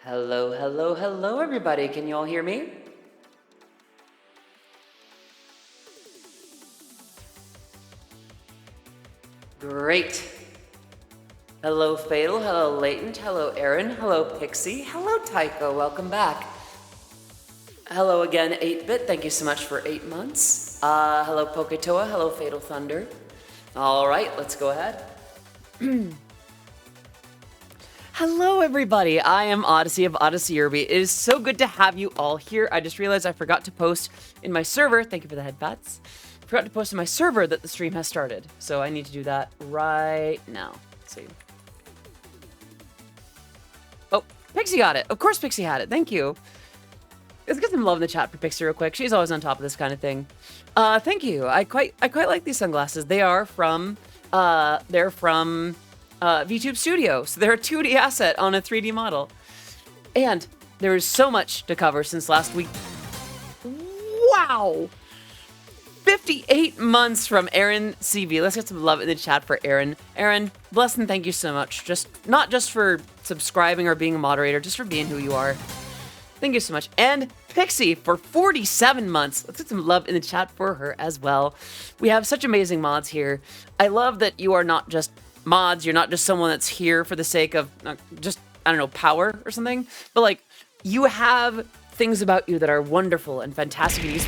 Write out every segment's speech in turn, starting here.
Hello, hello, hello, everybody. Can you all hear me? Great. Hello, Fatal. Hello, Latent. Hello, Aaron. Hello, Pixie. Hello, Tycho. Welcome back. Hello again, 8-Bit. Thank you so much for 8 months. Hello, Poketoa. Hello, Fatal Thunder. All right, let's go ahead. Hello, everybody. I am Odyssey of Odyssey Eurobeat. It is so good to have you all here. I just realized I forgot to post in my server. Thank you for the headbats. Forgot to post in my server that the stream has started. So I need to do that right now. Let's see. Oh, Pixie got it. Of course Pixie had it. Thank you. Let's get some love in the chat for Pixie real quick. She's always on top of this kind of thing. Thank you. I quite like these sunglasses. They are from VTube Studio. So they're a 2D asset on a 3D model. And there is so much to cover since last week. Wow! 58 months from Aaron CB. Let's get some love in the chat for Aaron. Aaron, bless and thank you so much. Not just for subscribing or being a moderator, just for being who you are. Thank you so much. And Pixie for 47 months. Let's get some love in the chat for her as well. We have such amazing mods here. I love that you are not just mods. You're not just someone that's here for the sake of just, I don't know, power or something. But like, you have things about you that are wonderful and fantastic. You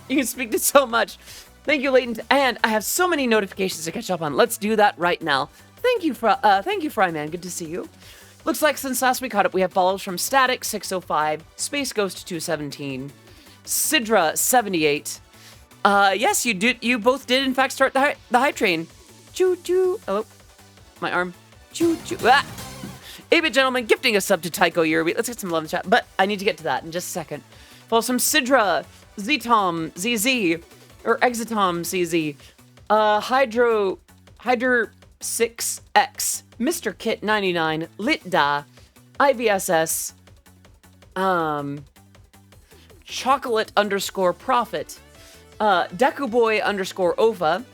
can speak to so much. Thank you, Latent. And I have so many notifications to catch up on. Let's do that right now. Thank you, Fryman. Good to see you. Looks like since last we caught up, we have follows from Static 605, Space Ghost 217, Sidra 78. Yes, you both did in fact start the hype train. Choo choo. Oh, my arm. Choo choo. Ah! 8-Bit Gentleman gifting a sub to Tycho Eurobeat. Let's get some love in the chat, but I need to get to that in just a second. Follows from Sidra, Ztom, ZZ, or Exitom CZ, Hydro 6X, Mr. Kit 99, Litda, IVSS, Chocolate _ Profit, Deku _ Ova,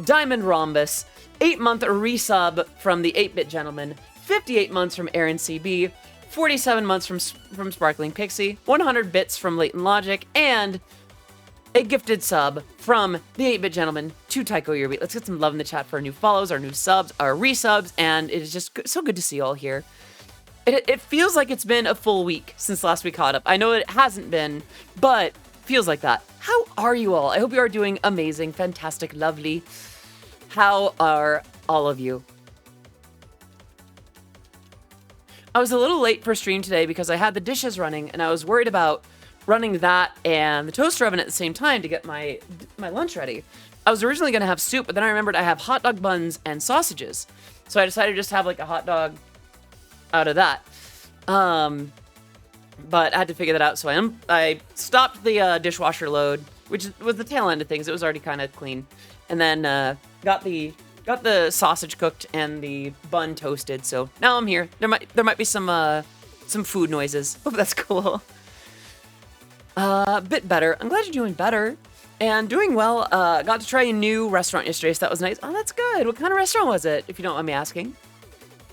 Diamond Rhombus, 8-month resub from the 8-Bit Gentleman, 58 months from Aaron CB, 47 months from Sparkling Pixie, 100 bits from Latent Logic, and a gifted sub from the 8-Bit Gentleman to Tycho Eurobeat. Let's get some love in the chat for our new follows, our new subs, our resubs, and it is just so good to see you all here. It feels like it's been a full week since last we caught up. I know it hasn't been, but feels like that. How are you all? I hope you are doing amazing, fantastic, lovely. How are all of you? I was a little late for stream today because I had the dishes running and I was worried about running that and the toaster oven at the same time to get my lunch ready. I was originally going to have soup, but then I remembered I have hot dog buns and sausages. So I decided to just have like a hot dog out of that. But I had to figure that out, so I stopped the dishwasher load, which was the tail end of things. It was already kind of clean. And then got the sausage cooked and the bun toasted. So now I'm here. There might be some food noises. Hope that's cool. A bit better. I'm glad you're doing better and doing well. Got to try a new restaurant yesterday, so that was nice. Oh, that's good. What kind of restaurant was it, if you don't mind me asking?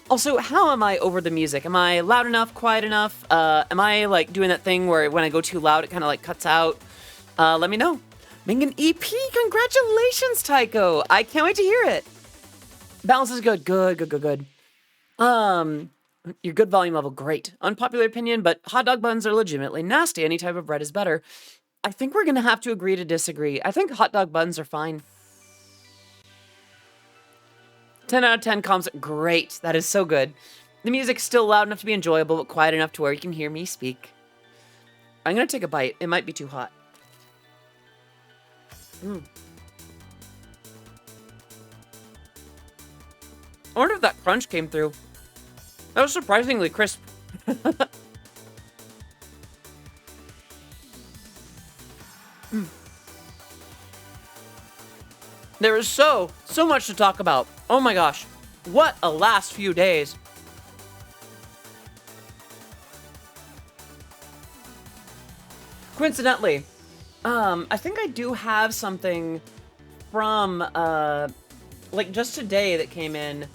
Also, how am I over the music? Am I loud enough, quiet enough? Am I like doing that thing where when I go too loud, it kind of like cuts out? Let me know. Making an EP. Congratulations, Tycho. I can't wait to hear it. Balance is good. Good. Your good volume level, great. Unpopular opinion, but hot dog buns are legitimately nasty. Any type of bread is better. I think we're gonna have to agree to disagree. I think hot dog buns are fine. 10 out of 10 comms, great. That is so good. The music's still loud enough to be enjoyable, but quiet enough to where you can hear me speak. I'm gonna take a bite. It might be too hot. I wonder if that crunch came through. That was surprisingly crisp. There is so much to talk about. Oh my gosh. What a last few days. Coincidentally, I think I do have something from, like just today that came in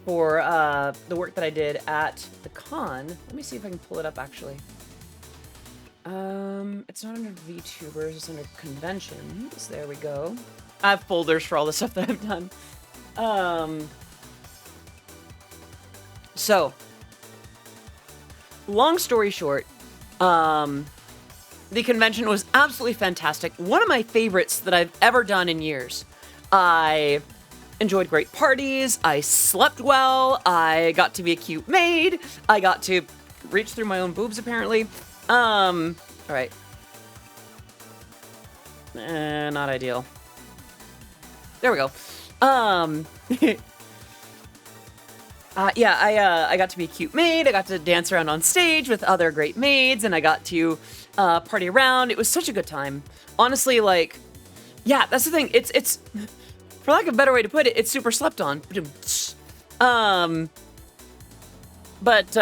for the work that I did at the con. Let me see if I can pull it up, actually. It's not under VTubers, it's under conventions. There we go. I have folders for all the stuff that I've done. So, long story short, the convention was absolutely fantastic. One of my favorites that I've ever done in years. I enjoyed great parties. I slept well. I got to be a cute maid. I got to reach through my own boobs, apparently. All right. Not ideal. There we go. Yeah, I got to be a cute maid. I got to dance around on stage with other great maids, and I got to party around. It was such a good time. Honestly, like, yeah, that's the thing. It's for lack of a better way to put it, it's super slept on. But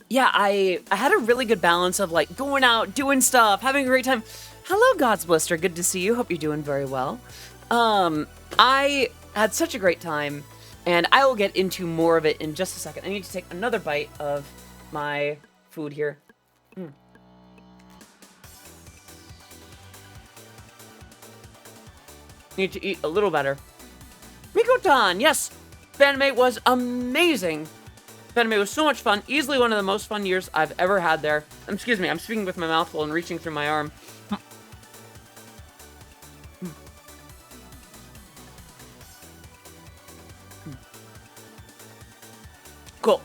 yeah, I had a really good balance of like going out, doing stuff, having a great time. Hello, God's Blister. Good to see you. Hope you're doing very well. I had such a great time, and I will get into more of it in just a second. I need to take another bite of my food here. Need to eat a little better. Mikotan, yes, Fanime was amazing. Fanime was so much fun. Easily one of the most fun years I've ever had there. Excuse me, I'm speaking with my mouth full and reaching through my arm. Cool.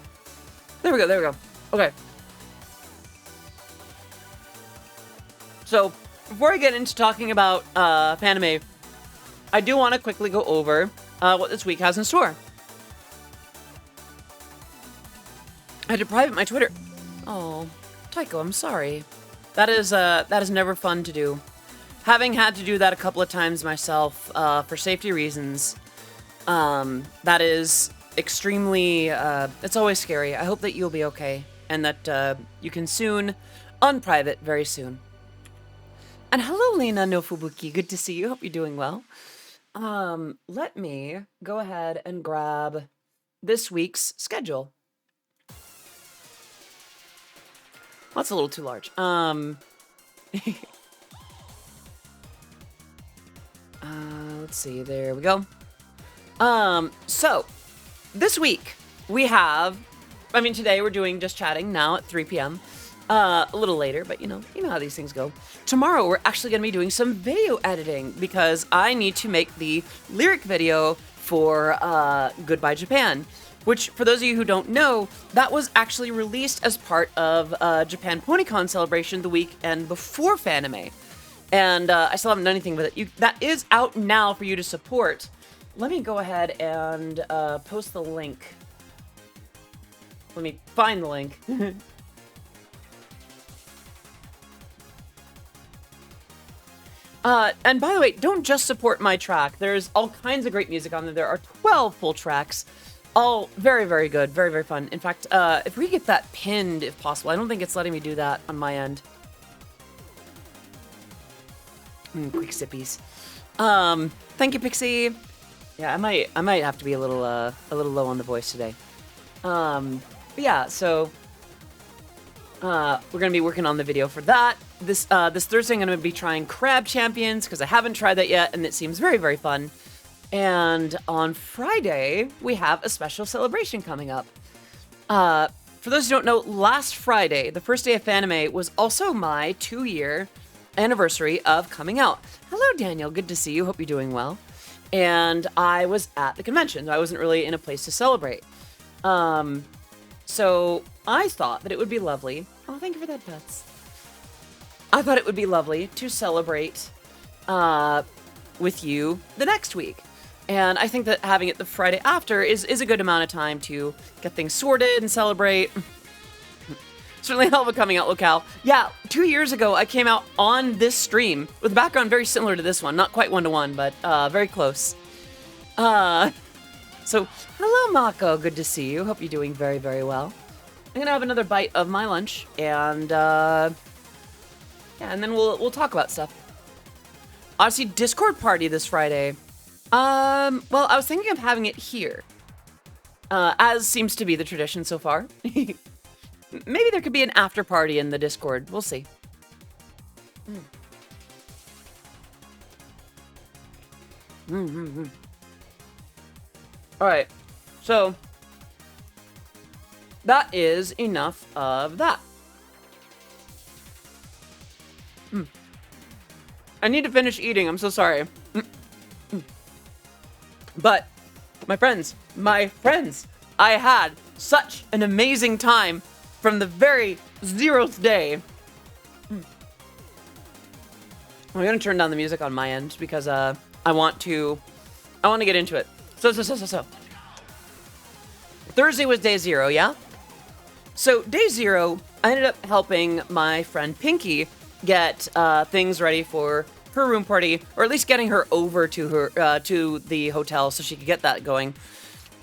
There we go. Okay. So, before I get into talking about Fanime, I do want to quickly go over what this week has in store. I had to private my Twitter. Oh, Tycho, I'm sorry. That is never fun to do. Having had to do that a couple of times myself for safety reasons, that is extremely, it's always scary. I hope that you'll be okay and that you can soon unprivate very soon. And hello, Lena Nofubuki. Good to see you. Hope you're doing well. Let me go ahead and grab this week's schedule. That's a little too large. Let's see. There we go. So this week we have, I mean, today we're doing just chatting now at 3 p.m. A little later, but you know how these things go. Tomorrow we're actually going to be doing some video editing because I need to make the lyric video for Goodbye Japan, which for those of you who don't know, that was actually released as part of Japan PonyCon celebration the weekend before Fanime. And I still haven't done anything with it. That is out now for you to support. Let me go ahead and post the link. Let me find the link. And by the way, don't just support my track. There's all kinds of great music on there. There are 12 full tracks. All very, very good. Very, very fun. In fact, if we get that pinned, if possible. I don't think it's letting me do that on my end. Quick sippies. Thank you, Pixie. Yeah, I might have to be a little low on the voice today. But yeah, so we're gonna be working on the video for that. This Thursday I'm gonna be trying Crab Champions because I haven't tried that yet, and it seems very, very fun. And on Friday we have a special celebration coming up. For those who don't know, last Friday, the first day of Fanime, was also my 2-year anniversary of coming out. Hello, Daniel. Good to see you. Hope you're doing well. And I was at the convention. I wasn't really in a place to celebrate. So I thought that it would be lovely. Oh, thank you for that, Bets. I thought it would be lovely to celebrate with you the next week. And I think that having it the Friday after is a good amount of time to get things sorted and celebrate. Certainly a hell of a coming out locale. Yeah, 2 years ago, I came out on this stream with a background very similar to this one. Not quite one-to-one, but very close. So, hello, Mako. Good to see you. Hope you're doing very, very well. I'm going to have another bite of my lunch, and yeah, and then we'll talk about stuff. Odyssey Discord party this Friday. Well, I was thinking of having it here. as seems to be the tradition so far. Maybe there could be an after party in the Discord. We'll see. All right, so that is enough of that. I need to finish eating. I'm so sorry. But my friends, I had such an amazing time from the very 0th day. I'm gonna turn down the music on my end because I want to get into it. So. Thursday was day 0, yeah? So day 0, I ended up helping my friend Pinky get things ready for her room party, or at least getting her over to her to the hotel so she could get that going.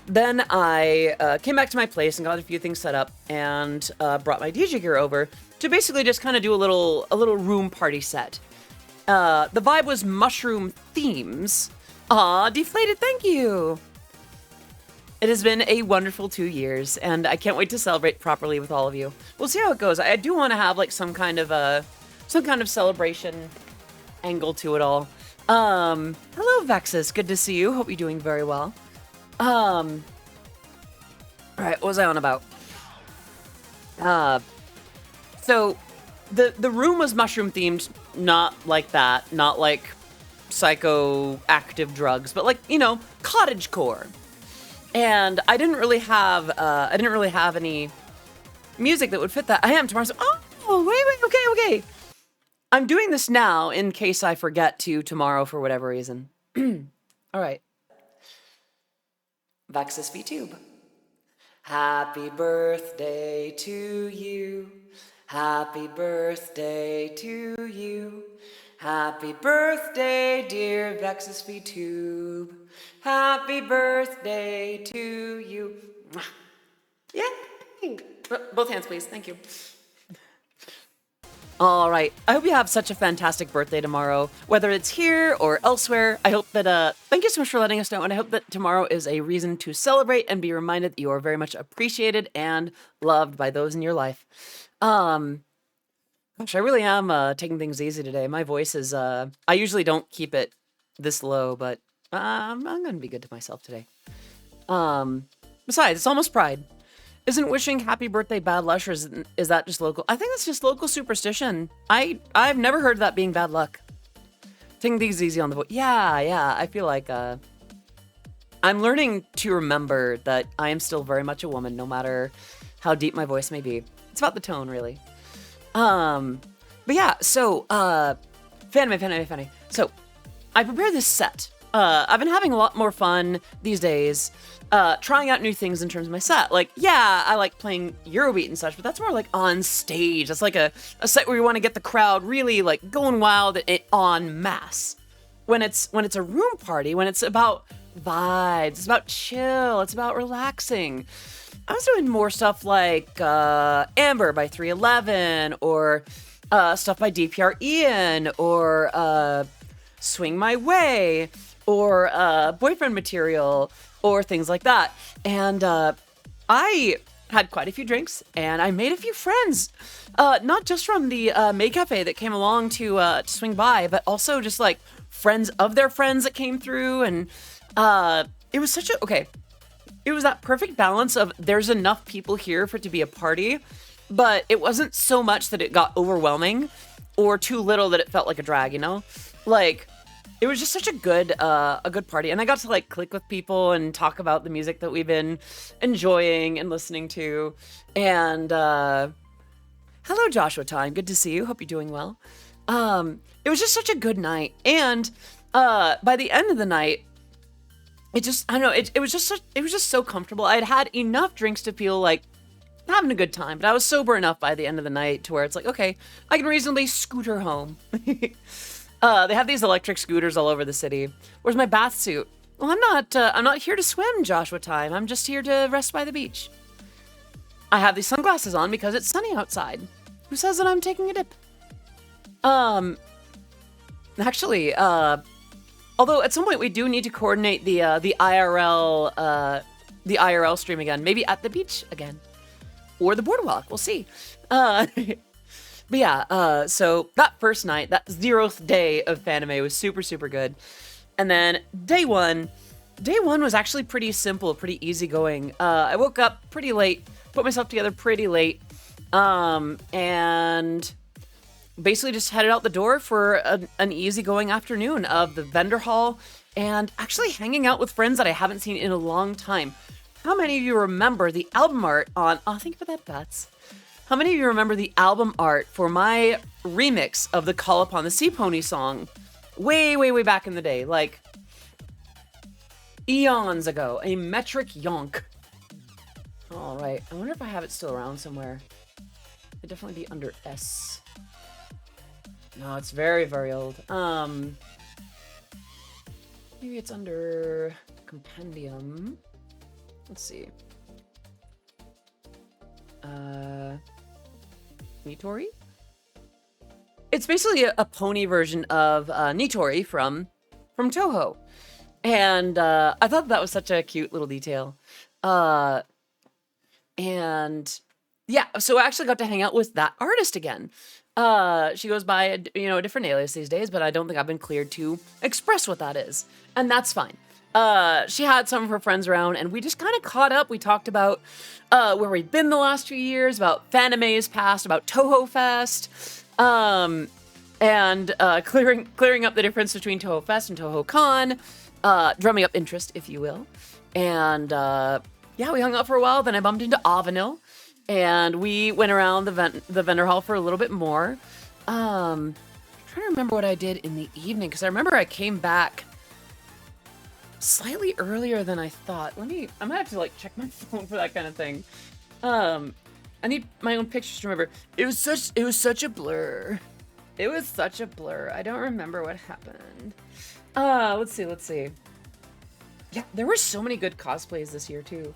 Then I came back to my place and got a few things set up and brought my DJ gear over to basically just kind of do a little room party set. The vibe was mushroom themes. Aw, Deflated, thank you! It has been a wonderful 2 years, and I can't wait to celebrate properly with all of you. We'll see how it goes. I do want to have like some kind of celebration angle to it all. Hello Vexus, good to see you. Hope you're doing very well. All right, what was I on about? So the room was mushroom themed, not like that, not like psychoactive drugs, but like, you know, cottagecore. And I didn't really have any music that would fit that. I am tomorrow. So, wait, okay. I'm doing this now in case I forget to tomorrow for whatever reason. All right. Vexus VTube. Happy birthday to you. Happy birthday to you. Happy birthday, dear Vexus VTube. Happy birthday to you. Yay! Both hands, please. Thank you. All right. I hope you have such a fantastic birthday tomorrow, whether it's here or elsewhere. I hope that, thank you so much for letting us know, and I hope that tomorrow is a reason to celebrate and be reminded that you are very much appreciated and loved by those in your life. Gosh, I really am taking things easy today. My voice is, I usually don't keep it this low, but I'm going to be good to myself today. Besides, it's almost Pride. Isn't wishing happy birthday bad luck, or is that just local? I think that's just local superstition. I've never heard of that being bad luck. Taking things easy on the voice. Yeah, I feel like, I'm learning to remember that I am still very much a woman, no matter how deep my voice may be. It's about the tone, really. But yeah, so, Fanime. So, I prepared this set. I've been having a lot more fun these days, trying out new things in terms of my set. Like, yeah, I like playing Eurobeat and such, but that's more like on stage. That's like a set where you want to get the crowd really like going wild en masse. When it's a room party, when it's about vibes, it's about chill, it's about relaxing. I was doing more stuff like Amber by 311, or stuff by DPR Ian, or Swing My Way, or Boyfriend Material, or things like that. And I had quite a few drinks, and I made a few friends. Not just from the May Cafe that came along to swing by, but also just like friends of their friends that came through. And it was such a... Okay. It was that perfect balance of there's enough people here for it to be a party, but it wasn't so much that it got overwhelming or too little that it felt like a drag, you know? Like, it was just such a good party. And I got to like click with people and talk about the music that we've been enjoying and listening to. And hello, Joshua Time. Good to see you. Hope you're doing well. It was just such a good night. And by the end of the night, it was just so comfortable. I had had enough drinks to feel like having a good time, but I was sober enough by the end of the night to where it's like, okay, I can reasonably scooter home. They have these electric scooters all over the city. Where's my bath suit? Well, I'm not here to swim, Joshua Time. I'm just here to rest by the beach. I have these sunglasses on because it's sunny outside. Who says that I'm taking a dip? Actually, although at some point we do need to coordinate the IRL the IRL stream again. Maybe at the beach again. Or the boardwalk. We'll see. But yeah, so that first night, that 0th day of Fanime was super, super good. And then day one was actually pretty simple, pretty easygoing. I woke up pretty late, put myself together pretty late, and basically just headed out the door for an easygoing afternoon of the vendor hall and actually hanging out with friends that I haven't seen in a long time. How many of you remember the album art on... Oh, thank you for that, Bats. How many of you remember the album art for my remix of the Call Upon the Sea Pony song way, way, way back in the day? Like, eons ago. A metric yonk. All right. I wonder if I have it still around somewhere. It'd definitely be under S. No, it's very, very old. Maybe it's under Compendium. Let's see. Nitori? It's basically a pony version of Nitori from Toho. And I thought that was such a cute little detail. And yeah, so I actually got to hang out with that artist again. She goes by a different alias these days, but I don't think I've been cleared to express what that is. And that's fine. She had some of her friends around, and we just kind of caught up. We talked about where we'd been the last few years, about Fanime's past, about Toho Fest, and clearing up the difference between Toho Fest and Toho Con, drumming up interest, if you will. And yeah, we hung out for a while. Then I bumped into Avenil, and we went around the vendor hall for a little bit more. I'm trying to remember what I did in the evening, because I remember I came back slightly earlier than I thought. I'm gonna have to like check my phone for that kind of thing. I need my own pictures to remember. It was such a blur. It was such a blur. I don't remember what happened. Let's see. Yeah, there were so many good cosplays this year too.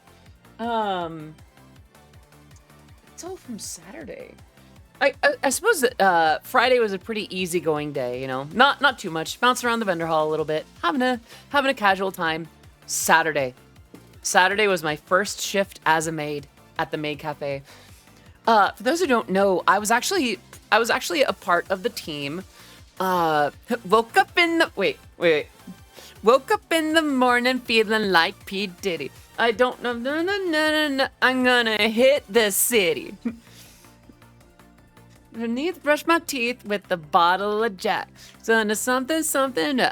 It's all from Saturday. I suppose that Friday was a pretty easygoing day, not too much. Bounced around the vendor hall a little bit, having a casual time. Saturday was my first shift as a maid at the Maid Cafe. For those who don't know, I was actually a part of the team. Woke up in the morning feeling like P. Diddy. I don't know, no, I'm gonna hit the city. I need to brush my teeth with a bottle of Jack. So something,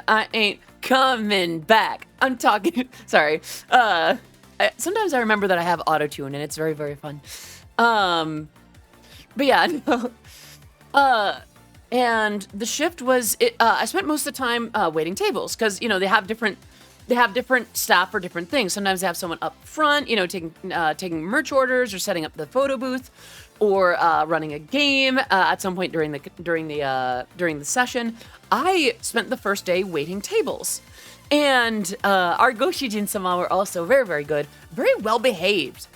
I ain't coming back. I'm talking, sorry. Sometimes I remember that I have auto-tune and it's very, very fun. But yeah, no. And the shift was, I spent most of the time waiting tables because, they have different staff for different things. Sometimes they have someone up front, taking merch orders or setting up the photo booth, or running a game at some point during the session. I spent the first day waiting tables, and our Goshijin-sama were also very, very good, very well behaved.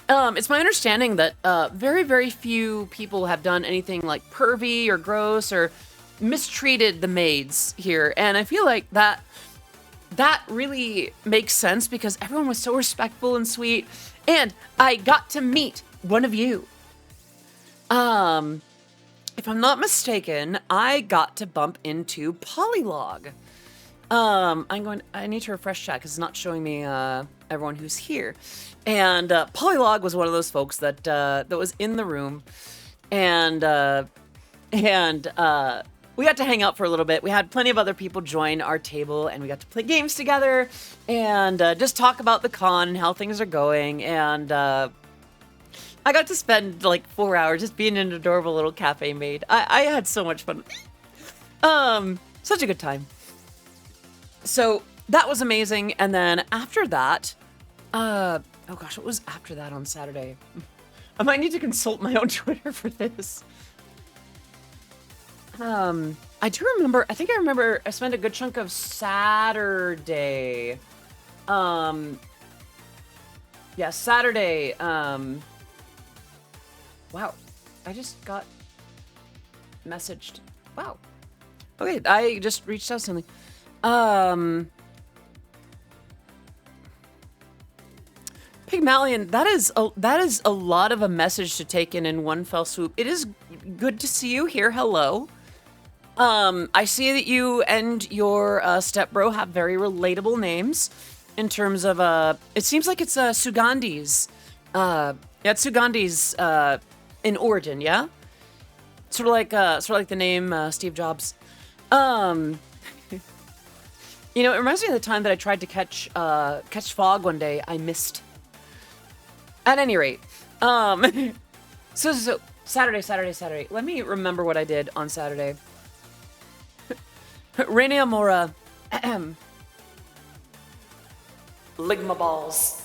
It's my understanding that very, very few people have done anything like pervy or gross or mistreated the maids here, and I feel like that really makes sense because everyone was so respectful and sweet, and I got to meet one of you. If I'm not mistaken, I got to bump into Polylog. I need to refresh chat because it's not showing me everyone who's here. And Polylog was one of those folks that was in the room, and we got to hang out for a little bit. We had plenty of other people join our table, and we got to play games together and just talk about the con and how things are going. And I got to spend like 4 hours just being an adorable little cafe maid. I had so much fun. Such a good time. So that was amazing. And then after that, oh gosh, what was after that on Saturday? I might need to consult my own Twitter for this. I do remember, I spent a good chunk of Saturday. Yeah, Saturday, wow, I just got messaged. Wow. Okay, I just reached out to something. Pygmalion, that is a lot of a message to take in one fell swoop. It is good to see you here. Hello. I see that you and your stepbro have very relatable names in terms of it seems like it's Sugandhi's. Yeah, it's Sugandhi's in origin, yeah? Sort of like the name Steve Jobs. You know, it reminds me of the time that I tried to catch fog one day. I missed. At any rate, so Saturday. Let me remember what I did on Saturday. Rainea Mora, Ligma balls.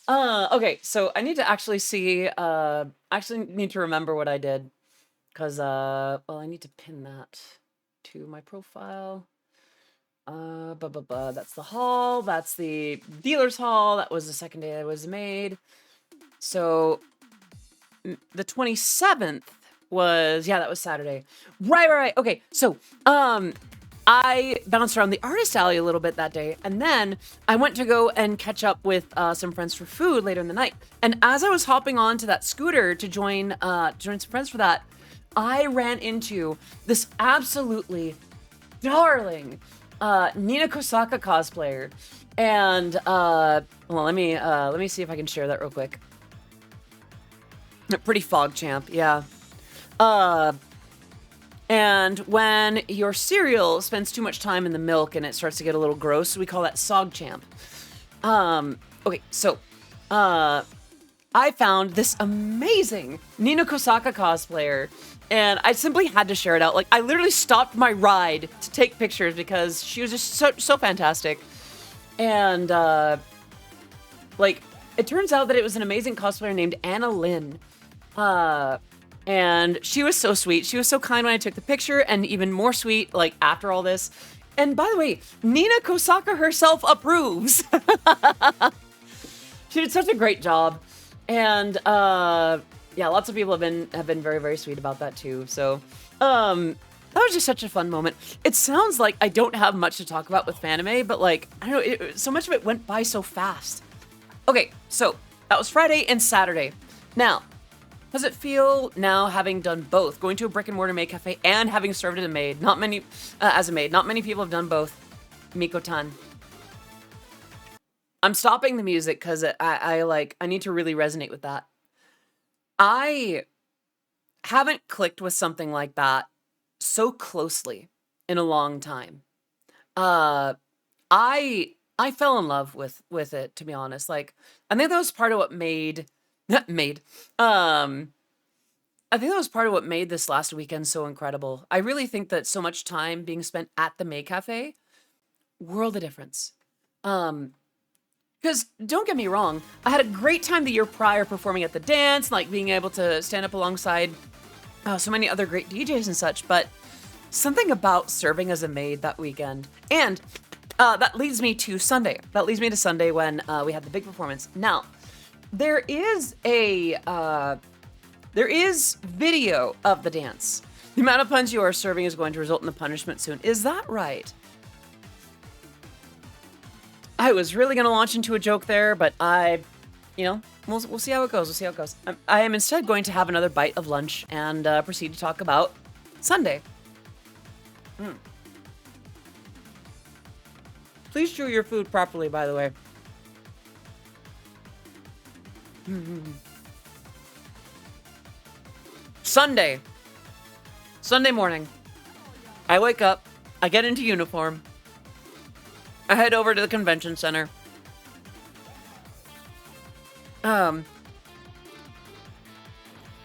Okay, so I need to actually see. Actually need to remember what I did, cause well, I need to pin that to my profile. That's the haul. That's the dealer's haul. That was the second day that was made. So the 27th was, yeah, that was Saturday. Right. Okay. So, I bounced around the artist alley a little bit that day, and then I went to go and catch up with some friends for food later in the night. And as I was hopping onto that scooter to join some friends for that, I ran into this absolutely darling Nina Kosaka cosplayer, and well, let me see if I can share that real quick. Pretty fog champ, yeah. And when your cereal spends too much time in the milk and it starts to get a little gross, we call that sog champ. Okay, so I found this amazing Nina Kosaka cosplayer, and I simply had to share it out. Like, I literally stopped my ride to take pictures because she was just so fantastic. And like, it turns out that it was an amazing cosplayer named Anna Lynn. And she was so sweet. She was so kind when I took the picture, and even more sweet, like, after all this. And by the way, Nina Kosaka herself approves. She did such a great job. And yeah, lots of people have been very, very sweet about that too. So that was just such a fun moment. It sounds like I don't have much to talk about with Fanime, but like, I don't know, so much of it went by so fast. Okay, so that was Friday and Saturday. Now, how does it feel now having done both, going to a brick and mortar maid cafe and having served as a maid? Not many people have done both. Miko-tan. I'm stopping the music because I need to really resonate with that. I haven't clicked with something like that so closely in a long time. I fell in love with it, to be honest. Like, I think that was part of what made I think that was part of what made this last weekend so incredible. I really think that so much time being spent at the maid cafe, world of difference. Because don't get me wrong, I had a great time the year prior performing at the dance, like being able to stand up alongside so many other great DJs and such, but something about serving as a maid that weekend. And that leads me to Sunday. That leads me to Sunday when we had the big performance. Now, there is video of the dance. The amount of puns you are serving is going to result in a punishment soon. Is that right? I was really going to launch into a joke there, but we'll see how it goes. We'll see how it goes. I am instead going to have another bite of lunch and proceed to talk about Sunday. Please chew your food properly, by the way. Sunday morning. I wake up. I get into uniform. I head over to the convention center.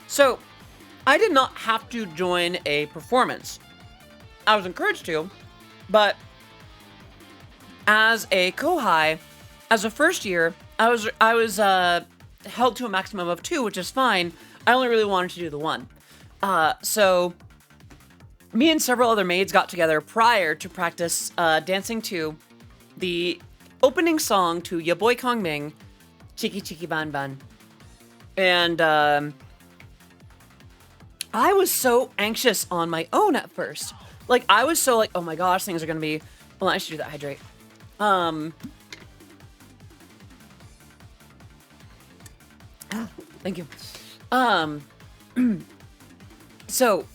So, I did not have to join a performance. I was encouraged to, but as a kohai, as a first year, I was held to a maximum of 2, which is fine. I only really wanted to do the 1. So me and several other maids got together prior to practice dancing to the opening song to Ya Boy Kong Ming, Chiki Chiki Ban Ban. And I was so anxious on my own at first. Like, I was so like, oh my gosh, things are going to be Well, I should do that. Hydrate. Um. Thank you. Um. So.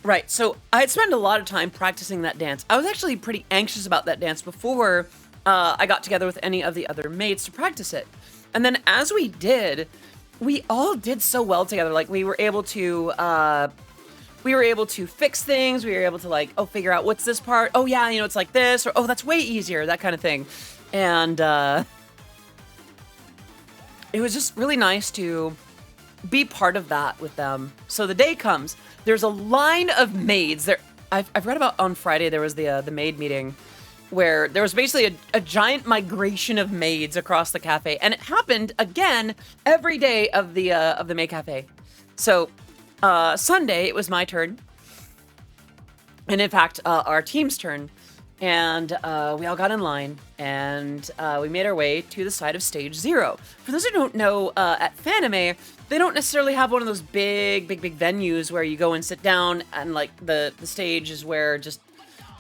Right. So I had spent a lot of time practicing that dance. I was actually pretty anxious about that dance before I got together with any of the other mates to practice it. And then as we did, we all did so well together. Like we were able to fix things. We were able to like, oh, figure out what's this part. Oh yeah, you know, it's like this, or oh, that's way easier, that kind of thing. And it was just really nice to be part of that with them. So the day comes, there's a line of maids there. I've read about on Friday there was the maid meeting where there was basically a giant migration of maids across the cafe, and it happened again every day of the maid cafe. So Sunday it was my turn, and in fact our team's turn, and we all got in line, and we made our way to the side of stage 0. For those who don't know, at Fanime, they don't necessarily have one of those big venues where you go and sit down, and like the stage is where just,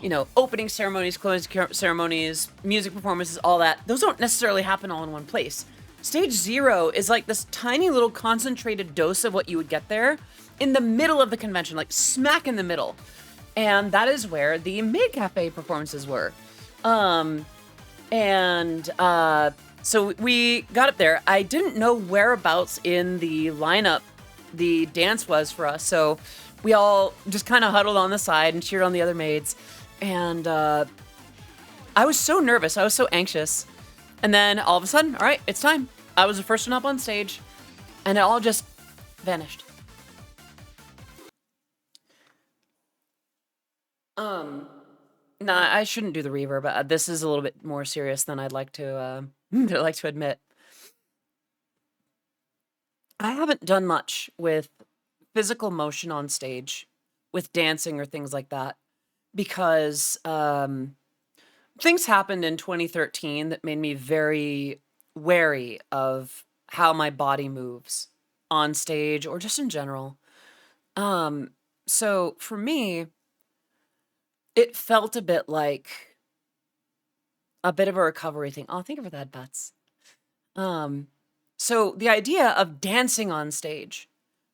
you know, opening ceremonies, closing ceremonies, music performances, all that. Those don't necessarily happen all in one place. Stage 0 is like this tiny little concentrated dose of what you would get there in the middle of the convention, like smack in the middle. And that is where the maid cafe performances were. So we got up there. I didn't know whereabouts in the lineup the dance was for us. So we all just kind of huddled on the side and cheered on the other maids. And I was so nervous. I was so anxious. And then all of a sudden, all right, it's time. I was the first one up on stage. And it all just vanished. Nah, I shouldn't do the reverb, but this is a little bit more serious than I'd like to admit. I haven't done much with physical motion on stage, with dancing or things like that, because things happened in 2013 that made me very wary of how my body moves on stage or just in general. So for me, it felt a bit like a bit of a recovery thing. Oh, thank you for that, Butts. So the idea of dancing on stage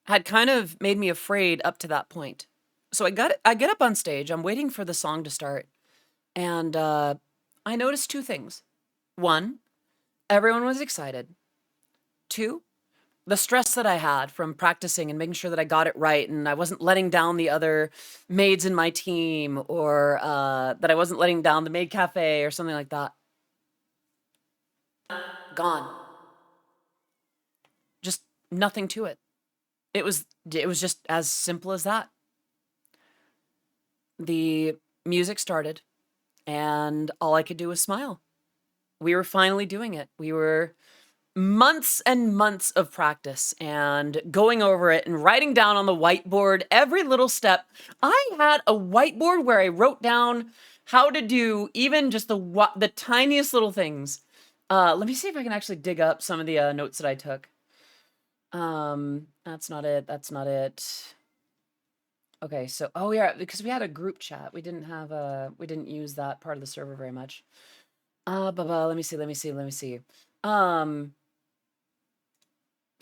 had kind of made me afraid up to that point. So I get up on stage, I'm waiting for the song to start, and I noticed two things. One, everyone was excited. Two, the stress that I had from practicing and making sure that I got it right and I wasn't letting down the other maids in my team, or that I wasn't letting down the maid cafe or something like that. Gone. Just nothing to it. It was just as simple as that. The music started and all I could do was smile. We were finally doing it. We were months and months of practice and going over it and writing down on the whiteboard every little step. I had a whiteboard where I wrote down how to do even just the tiniest little things. Let me see if I can actually dig up some of the notes that I took. That's not it. That's not it. Okay, so oh yeah, because we had a group chat. We didn't use that part of the server very much. Let me see.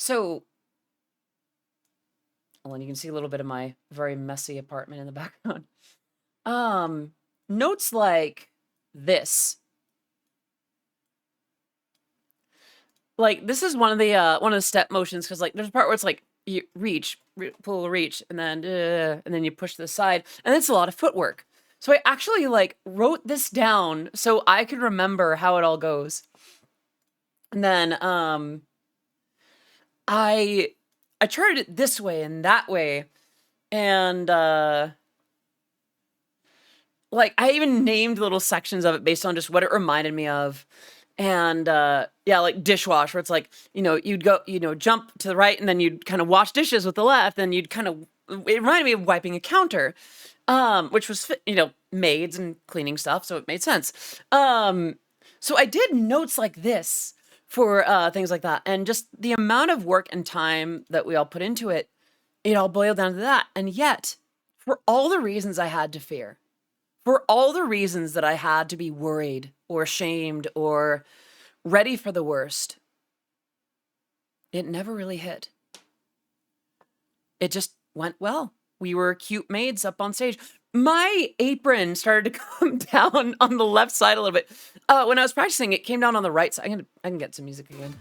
So, well, and you can see a little bit of my very messy apartment in the background. Notes like this. Like, this is one of the step motions, because like there's a part where it's like you pull, reach, and then you push to the side, and it's a lot of footwork. So I actually like wrote this down so I could remember how it all goes. And then I charted it this way and that way, and like I even named little sections of it based on just what it reminded me of. And yeah, like dishwash, where it's like, you know, you'd go, you know, jump to the right and then you'd kind of wash dishes with the left, and you'd kind of, it reminded me of wiping a counter, which was, you know, maids and cleaning stuff, so it made sense. So I did notes like this for things like that, and just the amount of work and time that we all put into it, it all boiled down to that. And yet, for all the reasons I had to fear, For all the reasons that I had to be worried or ashamed or ready for the worst, it never really hit. It just went well. We were cute maids up on stage. My apron started to come down on the left side a little bit. When I was practicing, it came down on the right side. I can get some music again.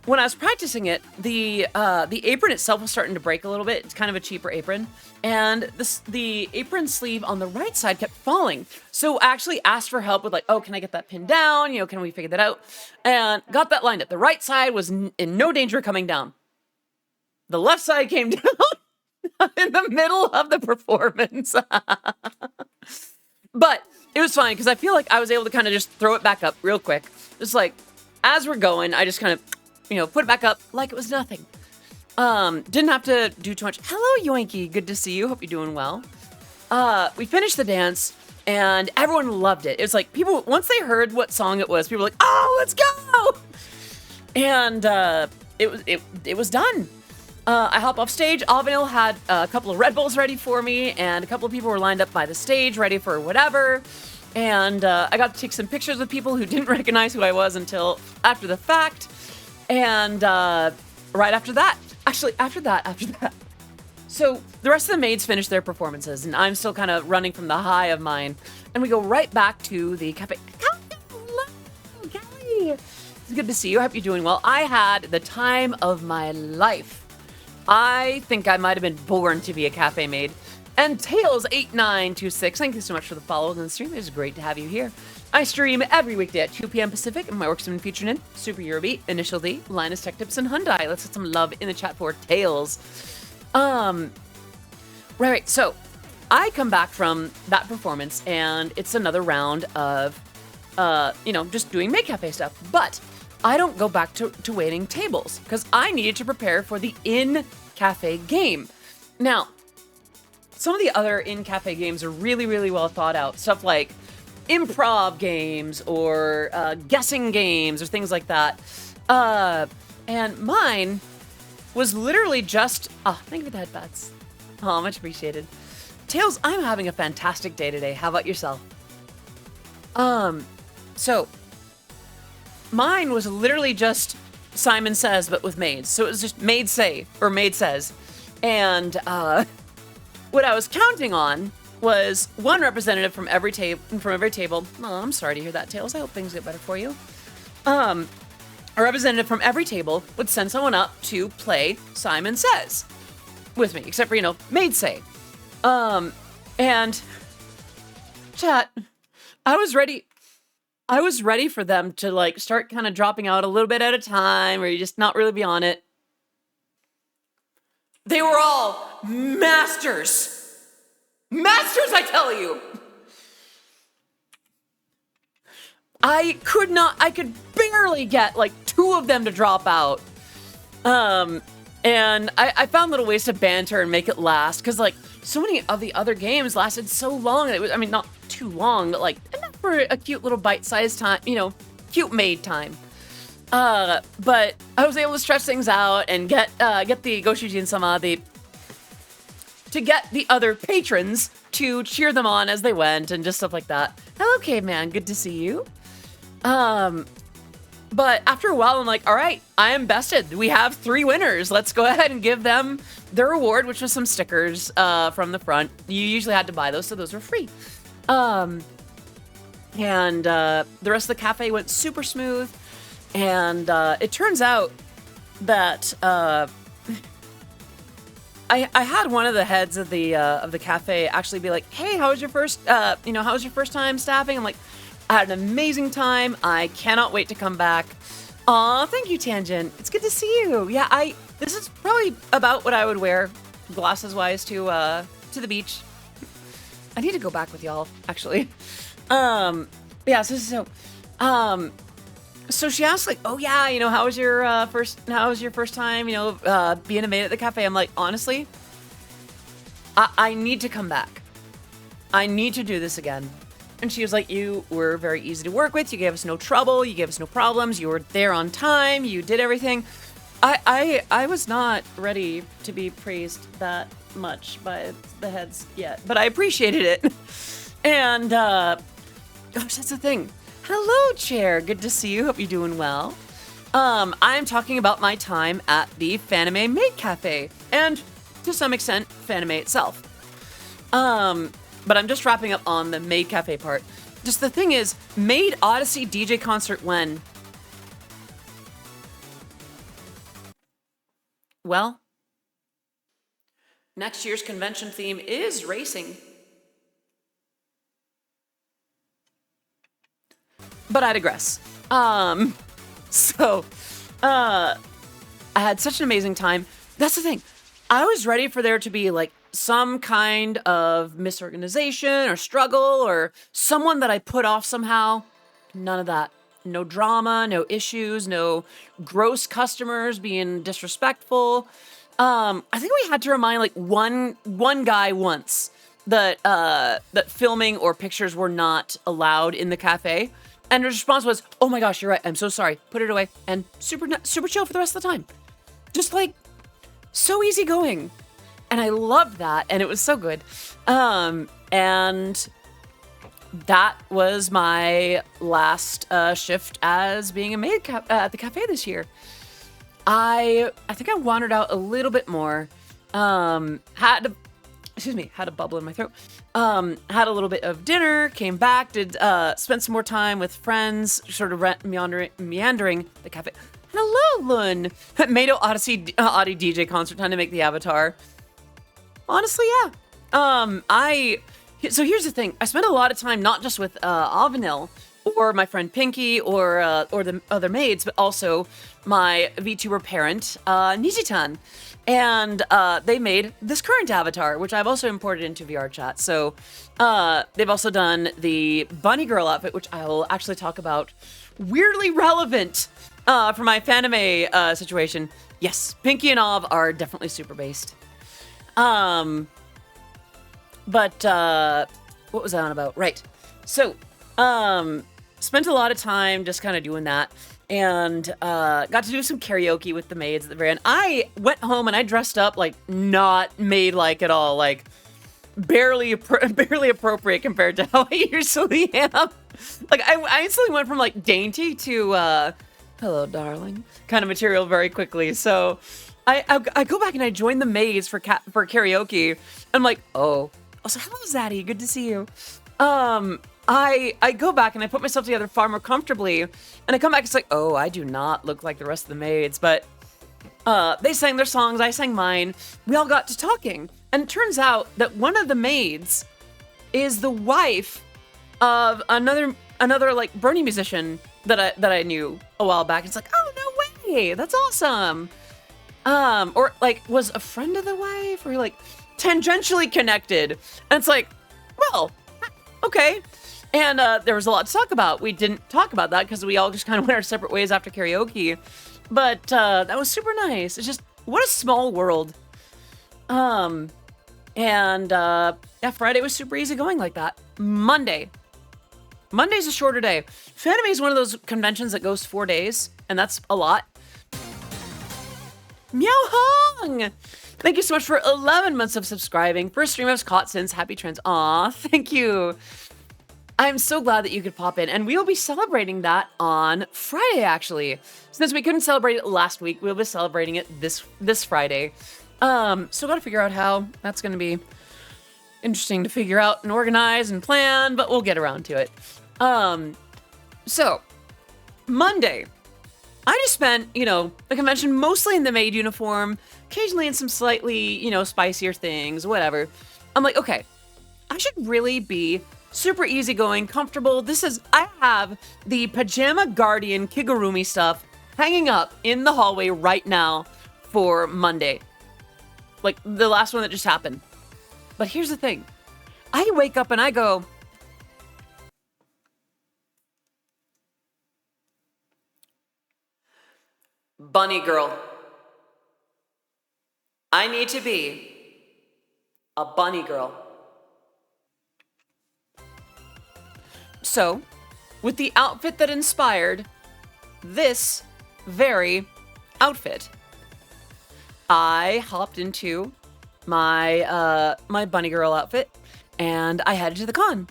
When I was practicing it, the apron itself was starting to break a little bit. It's kind of a cheaper apron. And the apron sleeve on the right side kept falling. So I actually asked for help with like, oh, can I get that pinned down? You know, can we figure that out? And got that lined up. The right side was in no danger of coming down. The left side came down in the middle of the performance. But it was fine because I feel like I was able to kind of just throw it back up real quick. Just like, as we're going, I just kind of, put it back up like it was nothing. Didn't have to do too much. Hello, Yoinky. Good to see you. Hope you're doing well. We finished the dance and everyone loved it. It was like people, once they heard what song it was, people were like, oh, let's go. And it was done. I hop off stage. Alvinil had a couple of Red Bulls ready for me, and a couple of people were lined up by the stage ready for whatever. And I got to take some pictures with people who didn't recognize who I was until after the fact. And right after that, after that. So the rest of the maids finished their performances, and I'm still kind of running from the high of mine. And we go right back to the cafe. Hello, Kelly. It's good to see you. I hope you're doing well. I had the time of my life. I think I might have been born to be a cafe maid. And Tails8926, thank you so much for the follow on the stream. It is great to have you here. I stream every weekday at 2 p.m. Pacific, and my works have been featured in Super Eurobeat, Initial D, Linus Tech Tips, and Hyundai. Let's get some love in the chat for Tails. Right, so I come back from that performance, and it's another round of, just doing Maid Cafe stuff. But I don't go back to waiting tables, because I needed to prepare for the in-cafe game. Now, some of the other in-cafe games are really, really well thought out. Stuff like improv games or guessing games or things like that. And mine was literally just... Oh, thank you for the headbats. Oh, much appreciated. Tails, I'm having a fantastic day today. How about yourself? So, mine was literally just Simon Says, but with maids. So it was just maid say or maid says. And what I was counting on was one representative from every table. Oh, I'm sorry to hear that, Tails. I hope things get better for you. A representative from every table would send someone up to play Simon Says with me, except for, maid say. And chat, I was ready for them to start kind of dropping out a little bit at a time, or you just not really be on it. They were all masters. Masters, I tell you. I could barely get two of them to drop out. And I found little ways to banter and make it last, because so many of the other games lasted so long. It was, not too long, but enough for a cute little bite-sized time, cute maid time. But I was able to stretch things out and get the Goshujin-sama, to get the other patrons to cheer them on as they went and just stuff like that. Hello, Caveman. Good to see you. But after a while, I'm like, all right, I am bested. We have 3 winners. Let's go ahead and give them their reward, which was some stickers from the front. You usually had to buy those, so those were free. And the rest of the cafe went super smooth. And it turns out that I had one of the heads of the cafe actually be like, "Hey, how was your first time staffing?" I'm like, "I had an amazing time. I cannot wait to come back." Aw, thank you, Tangent. It's good to see you. Yeah, this is probably about what I would wear, glasses wise, to the beach. I need to go back with y'all, actually. Yeah. So she asked, "Oh yeah, how was your first time, being a maid at the cafe?" I'm like, honestly, I need to come back. I need to do this again. And she was like, "You were very easy to work with. You gave us no trouble. You gave us no problems. You were there on time. You did everything." I was not ready to be praised that much by the heads yet, but I appreciated it. And, gosh, that's the thing. Hello, Chair. Good to see you. Hope you're doing well. I'm talking about my time at the Fanime Maid Cafe, and to some extent, Fanime itself. But I'm just wrapping up on the Maid Cafe part. Just the thing is, Maid Odyssey DJ concert when? Well, next year's convention theme is racing. But I digress. I had such an amazing time. That's the thing. I was ready for there to be like some kind of misorganization or struggle or someone that I put off somehow. None of that. No drama, no issues, no gross customers being disrespectful. I think we had to remind like one guy once that that filming or pictures were not allowed in the cafe. And his response was, "Oh my gosh, you're right. I'm so sorry. Put it away." And super chill for the rest of the time. Just like so easygoing. And I loved that. And it was so good. And that was my last shift as being a maid at the cafe this year. I think I wandered out a little bit more. Had a bubble in my throat. Had a little bit of dinner, came back, spent some more time with friends, sort of meandering the cafe. Hello, Lun. Made Odyssey DJ concert, time to make the avatar. Honestly, yeah. So here's the thing. I spent a lot of time not just with Avanil or my friend Pinky or the other maids, but also my VTuber parent, Nijitan. And they made this current avatar, which I've also imported into VR chat. So they've also done the bunny girl outfit, which I'll actually talk about. Weirdly relevant for my Fanime situation. Yes, Pinky and Av are definitely super based. But what was I on about? Right. So spent a lot of time just kind of doing that. And got to do some karaoke with the maids at the very end. I went home and I dressed up like not maid-like at all, like barely appropriate compared to how I usually am. Like I instantly went from like dainty to hello darling kind of material very quickly. So I go back and I join the maids for karaoke. I'm like, oh, so hello Zaddy, good to see you. I go back and I put myself together far more comfortably, and I come back, it's like, oh, I do not look like the rest of the maids, but they sang their songs, I sang mine, we all got to talking, and it turns out that one of the maids is the wife of another like Bernie musician that I knew a while back. It's like, oh, no way, that's awesome. Or like was a friend of the wife, or like tangentially connected, and it's like, well, okay. And there was a lot to talk about. We didn't talk about that because we all just kind of went our separate ways after karaoke. But that was super nice. It's just, what a small world. Yeah, Friday was super easy going like that. Monday's a shorter day. Fanime is one of those conventions that goes 4 days, and that's a lot. Meow Hong! Thank you so much for 11 months of subscribing. First stream I've caught since. Happy trends. Aw, thank you. I'm so glad that you could pop in, and we will be celebrating that on Friday, actually. Since we couldn't celebrate it last week, we'll be celebrating it this Friday. So gotta figure out how. That's gonna be interesting to figure out and organize and plan, but we'll get around to it. So, Monday, I just spent, the convention mostly in the maid uniform, occasionally in some slightly, spicier things, whatever. I'm like, okay, I should really be super easygoing, comfortable. I have the Pajama Guardian Kigurumi stuff hanging up in the hallway right now for Monday. Like the last one that just happened. But here's the thing. I wake up and I go, bunny girl. I need to be a bunny girl. So, with the outfit that inspired this very outfit, I hopped into my bunny girl outfit, and I headed to the con.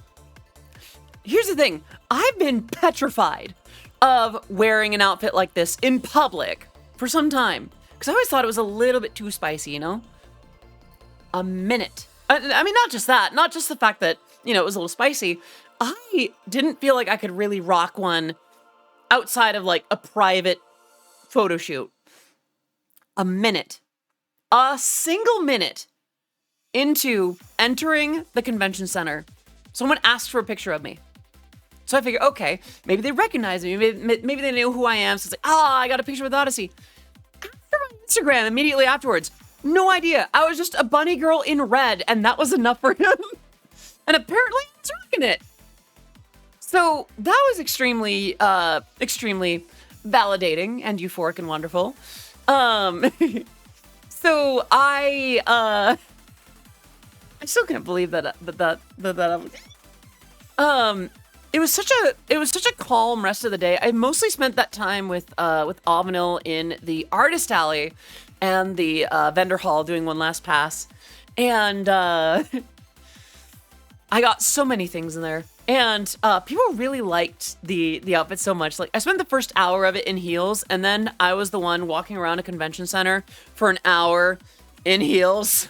Here's the thing. I've been petrified of wearing an outfit like this in public for some time, because I always thought it was a little bit too spicy, you know? A minute. I mean, not just that, not just the fact that, you know, it was a little spicy. I didn't feel like I could really rock one outside of like a private photo shoot. A minute. A single minute into entering the convention center, someone asked for a picture of me. So I figured, okay, maybe they recognize me. Maybe they know who I am. So it's like, I got a picture with Odyssey. After my Instagram, immediately afterwards, no idea. I was just a bunny girl in red, and that was enough for him. And apparently, he's rocking it. So that was extremely validating and euphoric and wonderful. So I still can't believe that it was such a calm rest of the day. I mostly spent that time with Avenil in the artist alley and the vendor hall doing one last pass, and I got so many things in there. And people really liked the outfit so much. Like, I spent the first hour of it in heels, and then I was the one walking around a convention center for an hour in heels,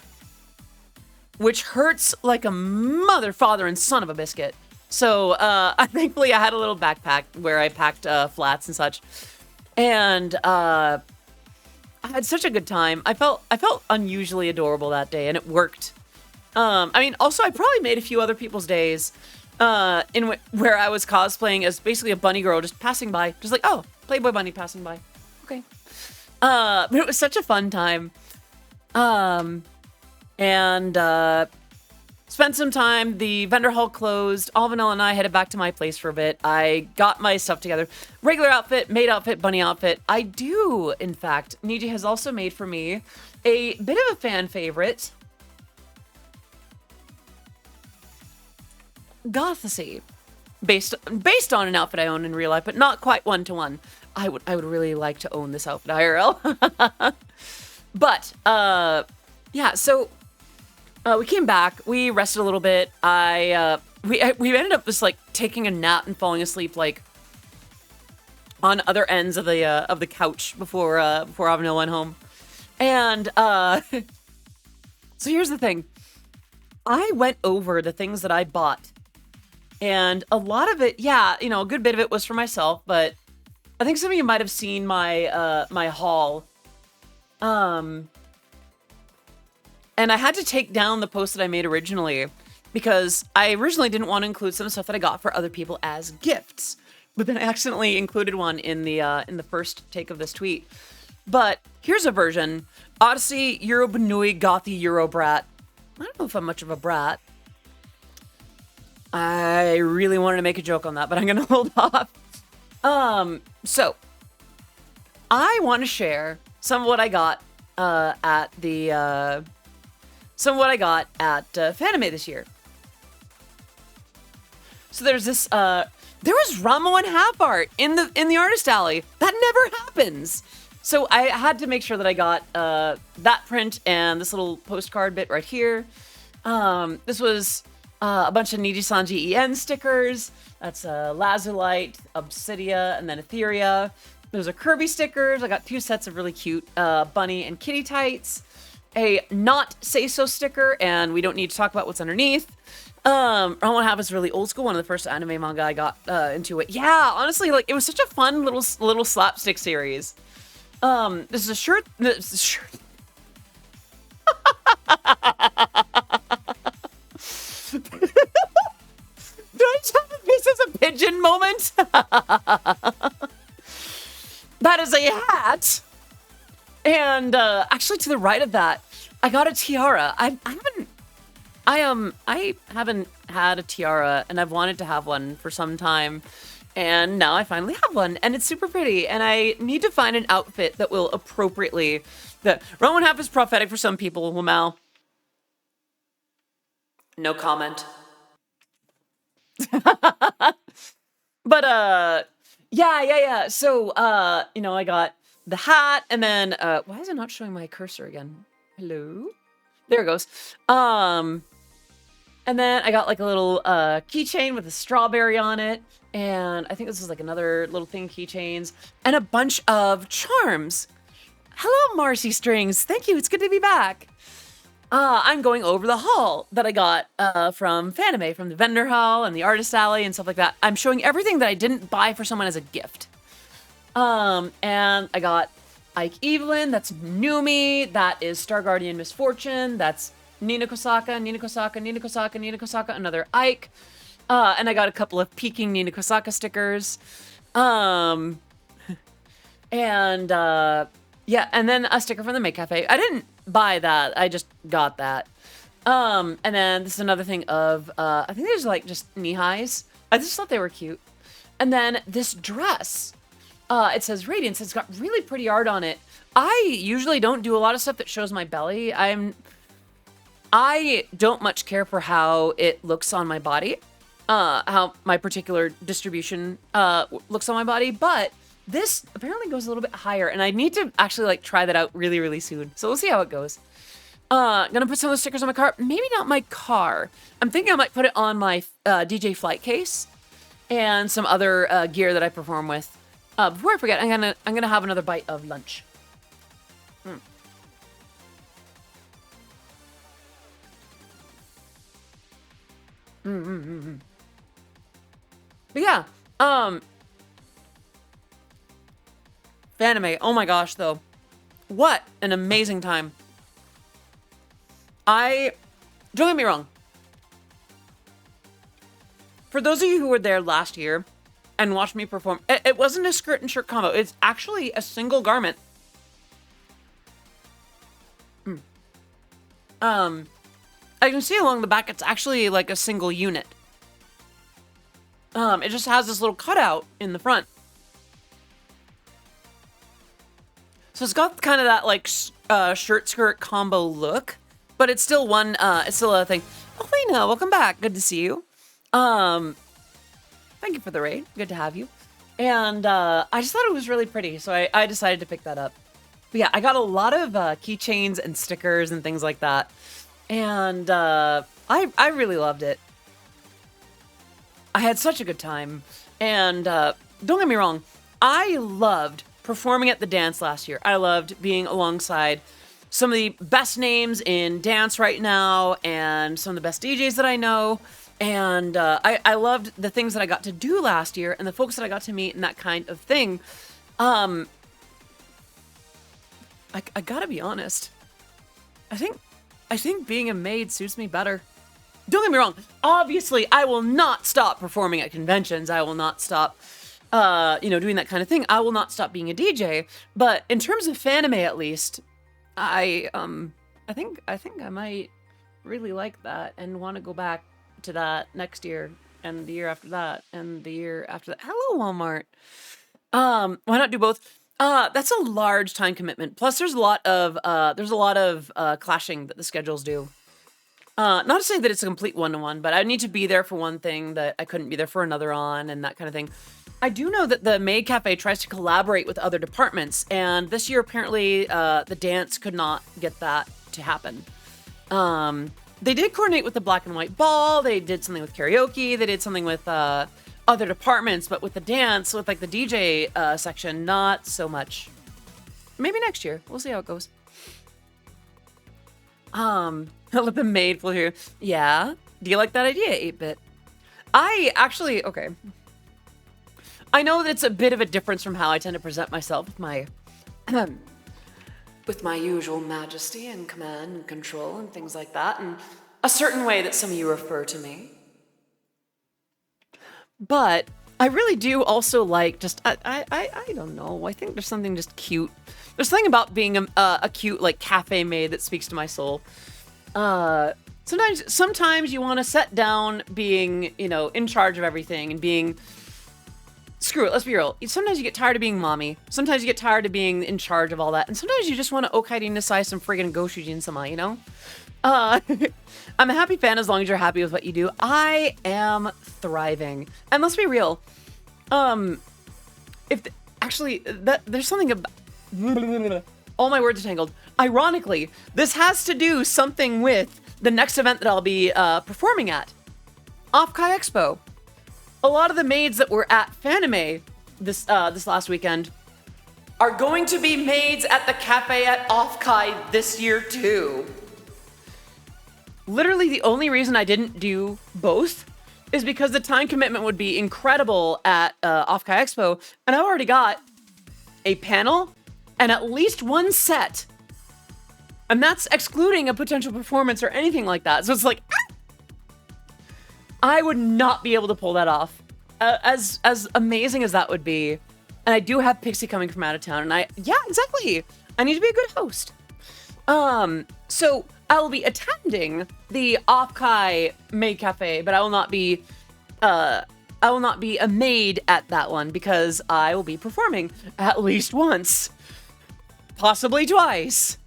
which hurts like a mother, father, and son of a biscuit. So thankfully I had a little backpack where I packed flats and such, and I had such a good time. I felt unusually adorable that day, and it worked. I mean, also I probably made a few other people's days where I was cosplaying as basically a bunny girl just passing by, just like, oh, Playboy bunny passing by. Okay. But it was such a fun time. And spent some time. The vendor hall closed. Alvinel and I headed back to my place for a bit. I got my stuff together. Regular outfit, maid outfit, bunny outfit. I do, in fact, Niji has also made for me a bit of a fan favorite. Gothesy. Based on an outfit I own in real life, but not quite one-to-one. I would really like to own this outfit IRL. But, yeah, so we came back, we rested a little bit. We ended up just like taking a nap and falling asleep like on other ends of the couch before Avenil went home. And so here's the thing. I went over the things that I bought, and a lot of it, yeah, you know, a good bit of it was for myself, but I think some of you might have seen my my haul. And I had to take down the post that I made originally because I originally didn't want to include some stuff that I got for other people as gifts. But then I accidentally included one in the first take of this tweet. But here's a version. Odyssey Eurobeat Gothy Eurobrat. I don't know if I'm much of a brat. I really wanted to make a joke on that, but I'm gonna hold off. So I want to share some of what I got at the Fanime this year. So there's this there was Ramo and half art in the artist alley. That never happens. So I had to make sure that I got that print and this little postcard bit right here. This was a bunch of Niji Sanji EN stickers. That's Lazulite, Obsidia, and then Etheria. Those are Kirby stickers. I got 2 sets of really cute bunny and kitty tights. A not say so sticker, and we don't need to talk about what's underneath. I want to have this really old school one of the first anime manga I got into it. Yeah, honestly, like it was such a fun little slapstick series. This is a shirt. This is a shirt. Did I just have this as a pigeon moment? That is a hat. And actually, to the right of that, I got a tiara. I haven't had a tiara, and I've wanted to have one for some time, and now I finally have one, and it's super pretty. And I need to find an outfit that will appropriately. The Roman half is prophetic for some people. Lamau. No comment. But yeah. So you know, I got the hat, and then why is it not showing my cursor again? Hello? There it goes. And then I got like a little keychain with a strawberry on it. And I think this is like another little thing of keychains. And a bunch of charms. Hello, Marcy Strings. Thank you. It's good to be back. I'm going over the haul that I got from Fanime, from the vendor hall and the artist alley and stuff like that. I'm showing everything that I didn't buy for someone as a gift. And I got Ike Evelyn, that's Numi, that is Star Guardian Misfortune, that's Nina Kosaka, Nina Kosaka, Nina Kosaka, Nina Kosaka, another Ike. And I got a couple of peeking Nina Kosaka stickers. Yeah, and then a sticker from the Make Cafe. I didn't buy that, I just got that. And then this is another thing of, I think there's like just knee highs. I just thought they were cute. And then this dress, it says Radiance. It's got really pretty art on it. I usually don't do a lot of stuff that shows my belly. I don't much care for how it looks on my body, how my particular distribution looks on my body, but this apparently goes a little bit higher, and I need to actually like try that out really, really soon. So we'll see how it goes. Gonna put some of those stickers on my car. Maybe not my car. I'm thinking I might put it on my DJ flight case and some other gear that I perform with. Before I forget, I'm gonna have another bite of lunch. But yeah, Fanime, oh my gosh, though. What an amazing time. Don't get me wrong. For those of you who were there last year and watched me perform, it wasn't a skirt and shirt combo. It's actually a single garment. I can see along the back, it's actually like a single unit. It just has this little cutout in the front. So it's got kind of that like shirt skirt combo look, but it's still one, it's still a thing. Oh, Lena, welcome back. Good to see you. Thank you for the raid. Good to have you. And I just thought it was really pretty, so I decided to pick that up. But yeah, I got a lot of keychains and stickers and things like that. And I really loved it. I had such a good time. And don't get me wrong, I loved performing at the dance last year. I loved being alongside some of the best names in dance right now and some of the best DJs that I know. And I loved the things that I got to do last year and the folks that I got to meet and that kind of thing. I gotta be honest. I think being a maid suits me better. Don't get me wrong. Obviously, I will not stop performing at conventions. I will not stop, doing that kind of thing. I will not stop being a DJ. But in terms of Fanime, at least, I think I might really like that and want to go back to that next year and the year after that and the year after that. Hello, Walmart. Why not do both? That's a large time commitment. Plus, there's a lot of clashing that the schedules do. Not to say that it's a complete one-to-one, but I need to be there for one thing that I couldn't be there for another on, and that kind of thing. I do know that the Maid Cafe tries to collaborate with other departments, and this year apparently the dance could not get that to happen. They did coordinate with the Black and White Ball. They did something with karaoke. They did something with other departments, but with the dance, with like the DJ section, not so much. Maybe next year. We'll see how it goes. Let the maid pull here. Yeah. Do you like that idea, 8-bit? Okay. I know that it's a bit of a difference from how I tend to present myself with my with my usual majesty and command and control and things like that, and a certain way that some of you refer to me. But I really do also like just, I don't know, I think there's something just cute. There's something about being a cute, like, cafe maid that speaks to my soul. Sometimes you want to set down being, in charge of everything and being, screw it, let's be real. Sometimes you get tired of being mommy. Sometimes you get tired of being in charge of all that. And sometimes you just want to okairi nasai some friggin' goshujin sama, I'm a happy fan as long as you're happy with what you do. I am thriving. And let's be real. There's something about all my words are tangled. Ironically, this has to do something with the next event that I'll be performing at, Off-Kai Expo. A lot of the maids that were at Fanime this last weekend are going to be maids at the cafe at Off-Kai this year too. Literally the only reason I didn't do both is because the time commitment would be incredible at Off-Kai Expo, and I've already got a panel and at least one set. And that's excluding a potential performance or anything like that. So it's like, I would not be able to pull that off. As amazing as that would be. And I do have Pixie coming from out of town, and yeah, exactly. I need to be a good host. So I will be attending the Off-Kai Maid Cafe, but I will not be a maid at that one because I will be performing at least once, possibly twice.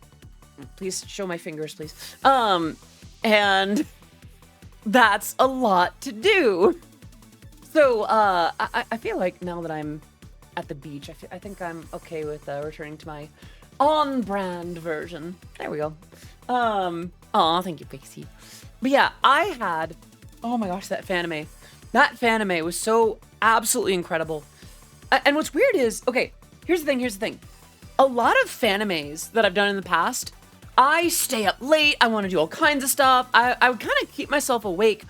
Please show my fingers, please. And that's a lot to do. So I feel like now that I'm at the beach, I think I'm okay with returning to my on-brand version. There we go. Aw, thank you, Pixie. But yeah, I had, oh my gosh, that Fanime. That Fanime was so absolutely incredible. And what's weird is, okay, here's the thing. A lot of Fanimes that I've done in the past, I stay up late, I want to do all kinds of stuff. I would kind of keep myself awake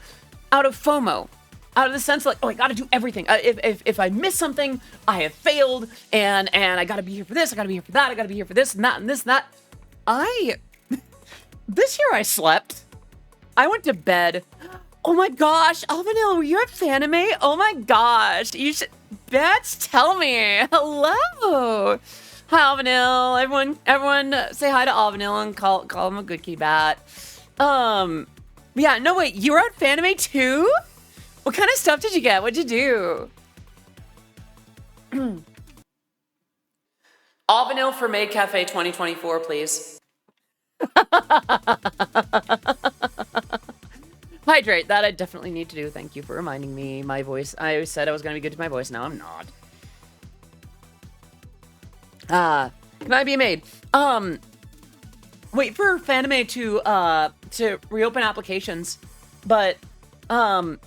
out of FOMO. Out of the sense like, oh, I gotta do everything. If I miss something, I have failed, and I gotta be here for this, I gotta be here for that, I gotta be here for this and that and this and that. This year I slept. I went to bed. Oh my gosh, Alvanil, were you at Fanime? Oh my gosh, you should, Bets, tell me. Hello. Hi, Alvanil. Everyone say hi to Alvanil and call him a good key bat. Yeah, no, wait, you were at Fanime too? What kind of stuff did you get? What'd you do? Alvanil for Maid Cafe 2024, please. Hydrate, that I definitely need to do. Thank you for reminding me. My voice, I always said I was going to be good to my voice. Now I'm not. Can I be a maid? Wait for Fanime to reopen applications, but, I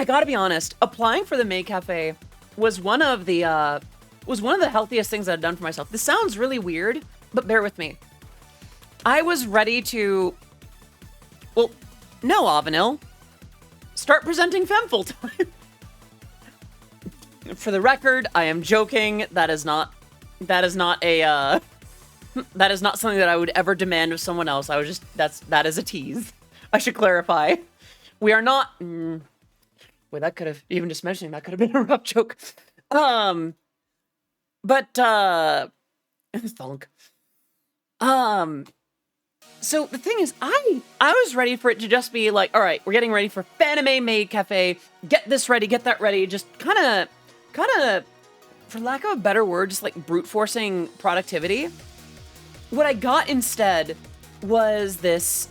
gotta be honest, applying for the Maid Cafe was one of the healthiest things I've done for myself. This sounds really weird, but bear with me. I was ready to, well, no, Avanil. Start presenting Femme full time. For the record, I am joking. That is not something that I would ever demand of someone else. That is a tease. I should clarify. We are not, wait, that could have, even just mentioning that could have been a rough joke. Thunk. So the thing is, I was ready for it to just be like, all right, we're getting ready for Fanime Maid Cafe. Get this ready, get that ready. Just kind of, for lack of a better word, just like brute forcing productivity. What I got instead was this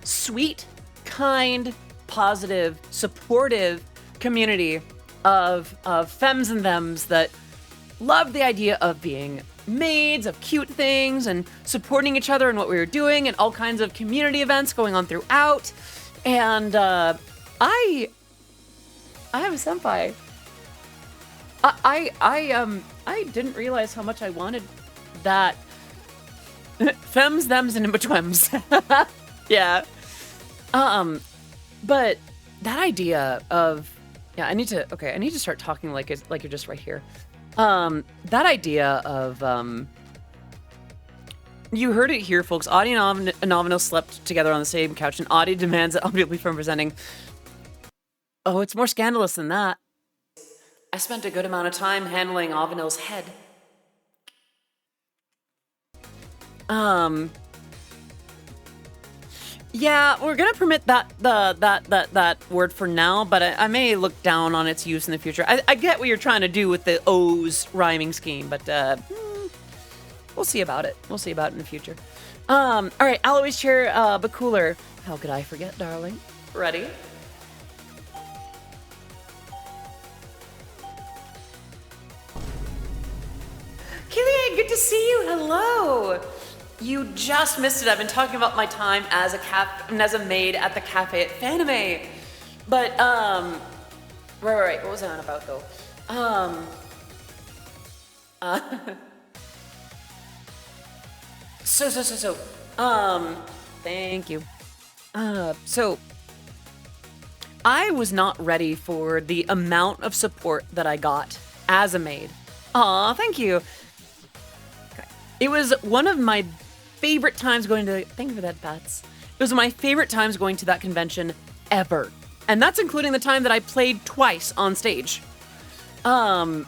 sweet, kind, positive, supportive community of femmes and thems that loved the idea of being maids, of cute things, and supporting each other in what we were doing, and all kinds of community events going on throughout. And I have a senpai. I didn't realize how much I wanted that. Femmes, thems, and in-betweens. Yeah. But that idea of, yeah, I need to start talking like you're just right here. That idea of, you heard it here, folks. Audie and Avanil slept together on the same couch, and Audie demands that Audie be from presenting. Oh, it's more scandalous than that. I spent a good amount of time handling Avanil's head. Yeah, we're gonna permit that word for now, but I may look down on its use in the future. I get what you're trying to do with the O's rhyming scheme, but we'll see about it. We'll see about it in the future. All right, Alois chair, but cooler. How could I forget, darling? Ready? Killian, good to see you. Hello. You just missed it. I've been talking about my time as a maid at the cafe at Fanime. But right. What was I on about though? Thank you. So I was not ready for the amount of support that I got as a maid. Aw, thank you. Okay. It was one of my favorite times going to, thank you for that, Bats. It was my favorite times going to that convention ever. And that's including the time that I played twice on stage. Hello,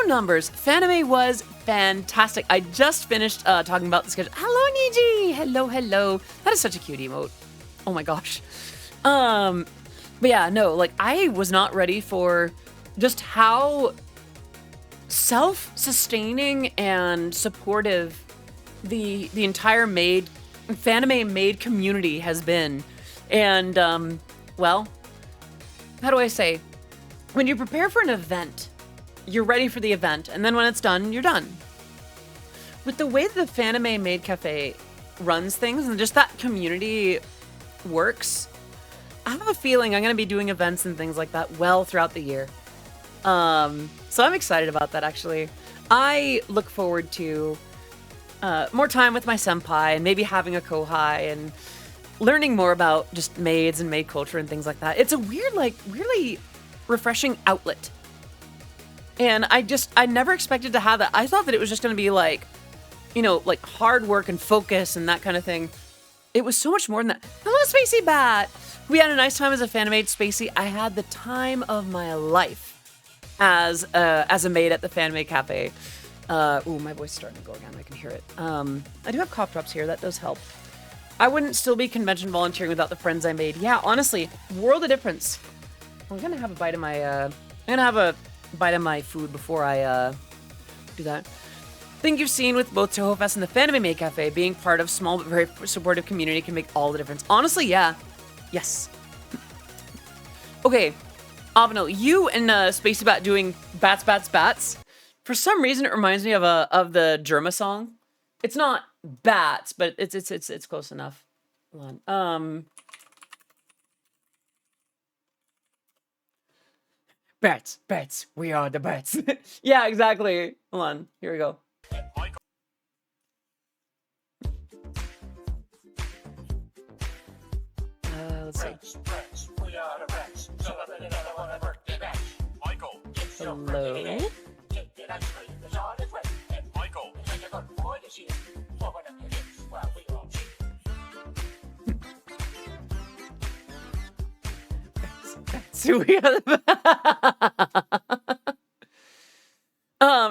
numbers. Fanime was fantastic. I just finished talking about the schedule. Hello, Niji. Hello. That is such a cute emote. Oh my gosh. But yeah, no, like I was not ready for just how self-sustaining and supportive the entire Fanime maid community has been. And well, how do I say? When you prepare for an event, you're ready for the event, and then when it's done, you're done. With the way that the Fanime Maid Cafe runs things and just that community works, I have a feeling I'm going to be doing events and things like that well throughout the year. So I'm excited about that, actually. I look forward to more time with my senpai and maybe having a kohai and learning more about just maids and maid culture and things like that. It's a weird, like, really refreshing outlet. And I never expected to have that. I thought that it was just going to be like, you know, like hard work and focus and that kind of thing. It was so much more than that. Hello, Spacey Bat. We had a nice time as a fan maid, Spacey. I had the time of my life as a maid at the Fanime Cafe. Ooh, my voice is starting to go again. I can hear it. I do have cough drops here. That does help. I wouldn't still be convention volunteering without the friends I made. Yeah, honestly, world of difference. I'm gonna have a bite of my food before I do that. Thing you've seen with both Toho Fest and the Fanime Maid Cafe, being part of small but very supportive community can make all the difference. Honestly, yeah. Yes. Okay, Avano, you and Spacey Bat doing bats. For some reason, it reminds me of the Germa song. It's not bats, but it's close enough. Hold on. Bats, we are the bats. Yeah, exactly. Hold on, here we go. Let's see. Hello?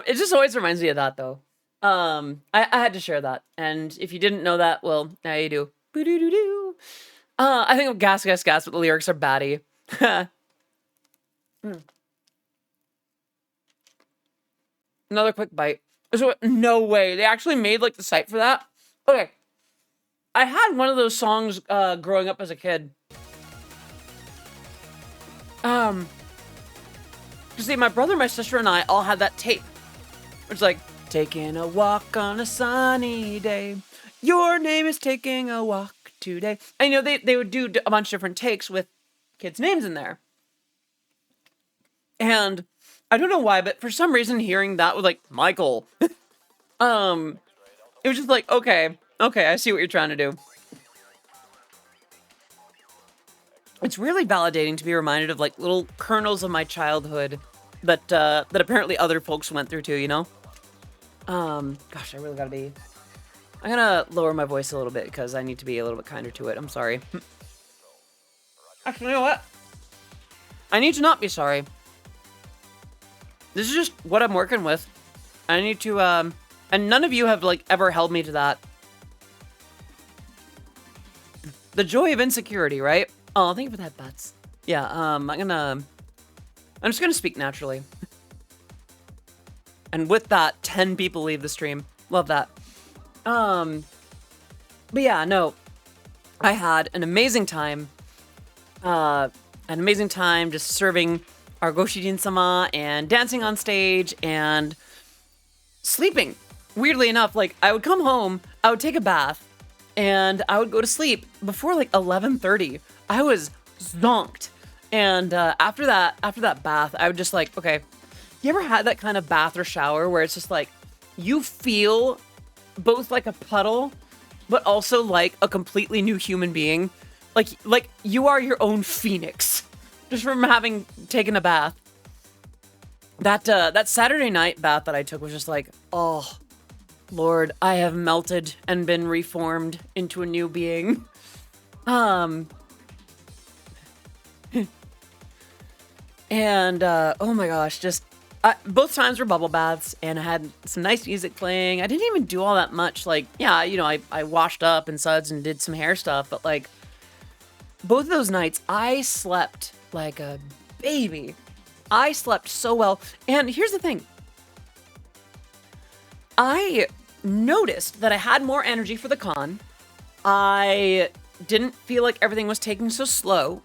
It just always reminds me of that though. I had to share that, and if you didn't know that, well, now you do. Boo-doo-doo-doo. I think of gas, but the lyrics are batty. Another quick bite. So, no way. They actually made like the site for that? Okay. I had one of those songs growing up as a kid. You see, my brother, my sister, and I all had that tape. It's like, taking a walk on a sunny day. Your name is taking a walk today. And, you know, they would do a bunch of different takes with kids' names in there. And I don't know why, but for some reason hearing that was like, Michael. It was just like, okay, I see what you're trying to do. It's really validating to be reminded of like little kernels of my childhood that that apparently other folks went through too, you know? Gosh, I really gotta be... I'm gonna lower my voice a little bit because I need to be a little bit kinder to it. I'm sorry. Actually, you know what? I need to not be sorry. This is just what I'm working with. I need to, and none of you have, like, ever held me to that. The joy of insecurity, right? Oh, thank you for that, Bats. Yeah, I'm just gonna speak naturally. And with that, 10 people leave the stream. Love that. But yeah, no. I had an amazing time. Just serving our Goshijin-sama and dancing on stage and sleeping. Weirdly enough, like I would come home, I would take a bath, and I would go to sleep before like 11:30. I was zonked. And after that bath, I would just like, okay, you ever had that kind of bath or shower where it's just like you feel both like a puddle, but also like a completely new human being? Like you are your own phoenix just from having taken a bath. That Saturday night bath that I took was just like, oh, Lord, I have melted and been reformed into a new being. And oh my gosh, just both times were bubble baths, and I had some nice music playing. I didn't even do all that much. Like, yeah, you know, I washed up and suds and did some hair stuff, but like both of those nights, I slept like a baby. I slept so well. And here's the thing. I noticed that I had more energy for the con. I didn't feel like everything was taking so slow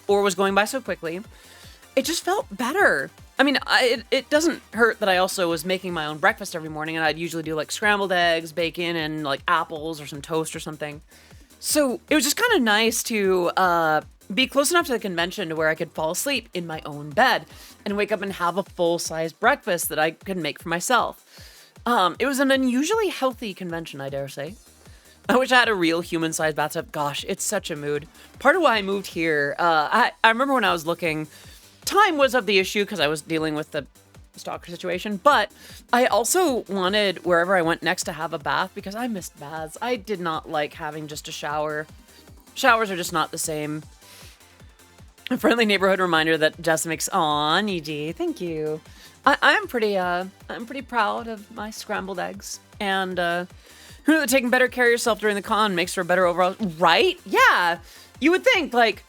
or was going by so quickly. It just felt better. I mean, it doesn't hurt that I also was making my own breakfast every morning, and I'd usually do like scrambled eggs, bacon, and like apples or some toast or something. So it was just kind of nice to be close enough to the convention to where I could fall asleep in my own bed and wake up and have a full-size breakfast that I could make for myself. It was an unusually healthy convention, I dare say. I wish I had a real human-sized bathtub. Gosh, it's such a mood. Part of why I moved here, I remember when I was looking, time was of the issue because I was dealing with the stalker situation, but I also wanted wherever I went next to have a bath because I missed baths. I did not like having just a shower. Showers are just not the same. A friendly neighborhood reminder that Jess makes. Aw, Niji, thank you. I'm pretty proud of my scrambled eggs, and who knew that taking better care of yourself during the con makes for a better overall, right? Yeah, you would think, like,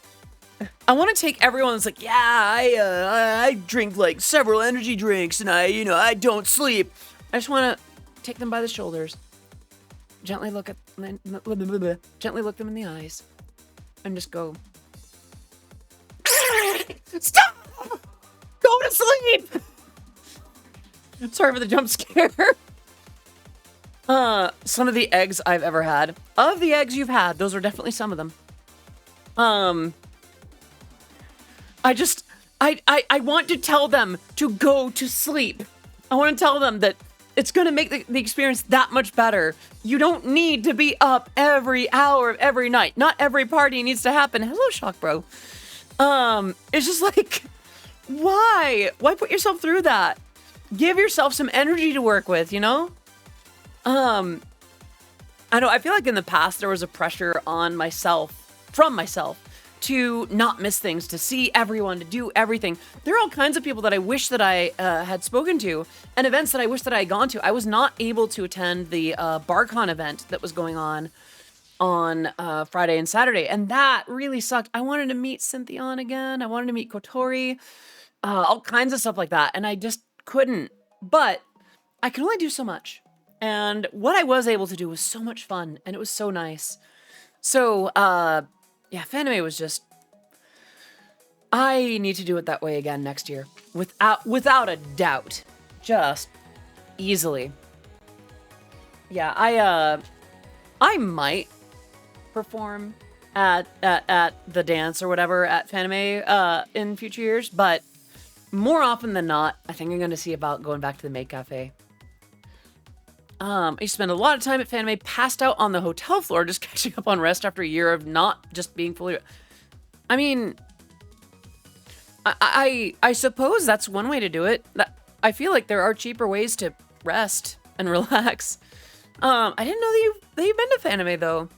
I want to take everyone that's like, yeah, I drink like several energy drinks and I don't sleep. I just want to take them by the shoulders, gently look them in the eyes, and just go, stop! Go to sleep! Sorry for the jump scare. Some of the eggs I've ever had. Of the eggs you've had, those are definitely some of them. I want to tell them to go to sleep. I want to tell them that it's going to make the experience that much better. You don't need to be up every hour of every night. Not every party needs to happen. Hello, Shock Bro. It's just like, why? Why put yourself through that? Give yourself some energy to work with, you know? I know, I feel like in the past there was a pressure on from myself, to not miss things, to see everyone, to do everything. There are all kinds of people that I wish that I had spoken to, and events that I wish that I had gone to. I was not able to attend the BarCon event that was going on Friday and Saturday, and that really sucked. I wanted to meet Cynthion again. I wanted to meet Kotori, all kinds of stuff like that, and I just couldn't. But I can only do so much. And what I was able to do was so much fun, and it was so nice. So, yeah, Fanime was just... I need to do it that way again next year. Without a doubt. Just easily. Yeah, I might perform at the dance or whatever at Fanime in future years, but more often than not, I think I'm going to see about going back to the Maid Cafe. I used to spend a lot of time at Fanime, passed out on the hotel floor, just catching up on rest after a year of not just being fully... I mean, I suppose that's one way to do it. I feel like there are cheaper ways to rest and relax. I didn't know that you've been to Fanime, though.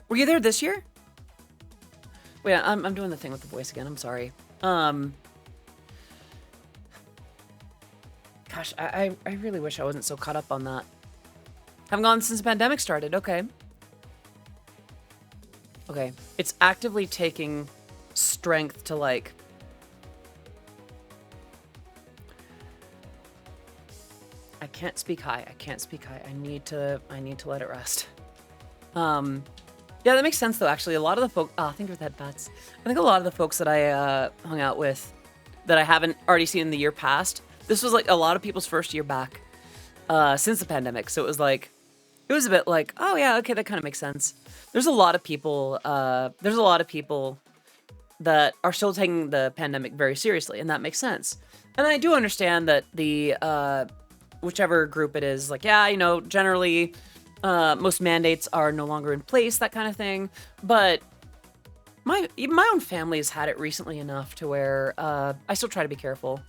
Were you there this year? Wait, I'm doing the thing with the voice again. I'm sorry. Gosh, I really wish I wasn't so caught up on that. Haven't gone since the pandemic started. Okay. Okay. It's actively taking strength to, like... I can't speak high. I can't speak high. I need to let it rest. Yeah, that makes sense, though, actually. A lot of the folks... Oh, I think of that bats. I think a lot of the folks that I hung out with that I haven't already seen in the year past, this was, like, a lot of people's first year back. since the pandemic. So it was a bit like, oh yeah, okay, that kind of makes sense. There's a lot of people. There's a lot of people that are still taking the pandemic very seriously, and that makes sense. And I do understand that the whichever group it is, like, yeah, generally most mandates are no longer in place, that kind of thing. But even my own family has had it recently enough to where I still try to be careful.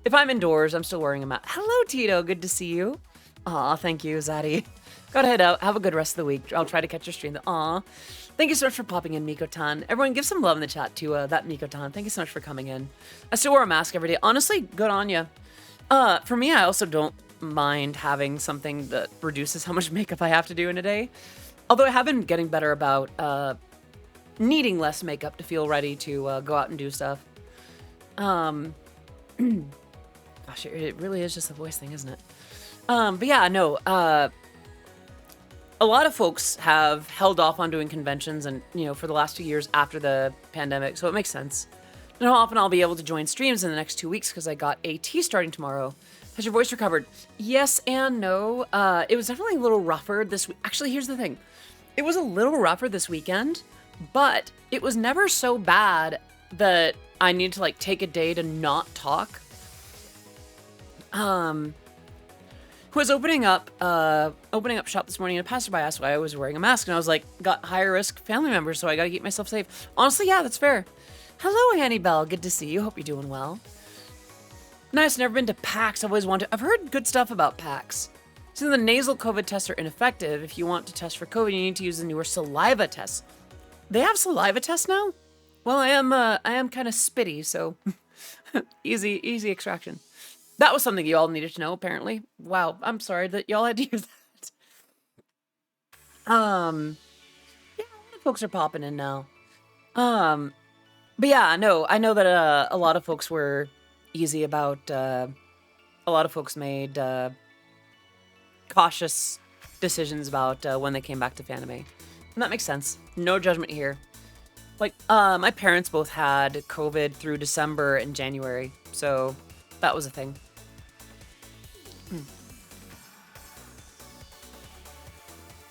If I'm indoors, I'm still wearing a mask. Hello, Tito. Good to see you. Aw, thank you, Zaddy. Gotta head out. Have a good rest of the week. I'll try to catch your stream. Aw. Thank you so much for popping in, Miko-tan. Everyone, give some love in the chat to that Miko-tan. Thank you so much for coming in. I still wear a mask every day. Honestly, good on you. For me, I also don't mind having something that reduces how much makeup I have to do in a day. Although I have been getting better about needing less makeup to feel ready to go out and do stuff. Gosh, it really is just a voice thing, isn't it? But yeah, no, a lot of folks have held off on doing conventions and, for the last 2 years after the pandemic, so it makes sense. I don't know how often I'll be able to join streams in the next 2 weeks because I got AT starting tomorrow. Has your voice recovered? Yes and no. It was definitely a little rougher this week. Actually, here's the thing. It was a little rougher this weekend, but it was never so bad that I need to, take a day to not talk. Was opening up shop this morning, and a passerby asked why I was wearing a mask, and I was like, got higher risk family members, so I gotta keep myself safe. Honestly, yeah, that's fair. Hello, Annie Bell. Good to see you. Hope you're doing well. Nice. Never been to PAX. I've always wanted. I've heard good stuff about PAX. Since the nasal COVID tests are ineffective, if you want to test for COVID, you need to use the newer saliva tests. They have saliva tests now? Well, I am kind of spitty, so easy extraction. That was something you all needed to know, apparently. Wow, I'm sorry that y'all had to hear that. Yeah, a lot of folks are popping in now. But yeah, no, I know that a lot of folks were easy about. A lot of folks made cautious decisions about when they came back to Fanime, and that makes sense. No judgment here. My parents both had COVID through December and January, so that was a thing.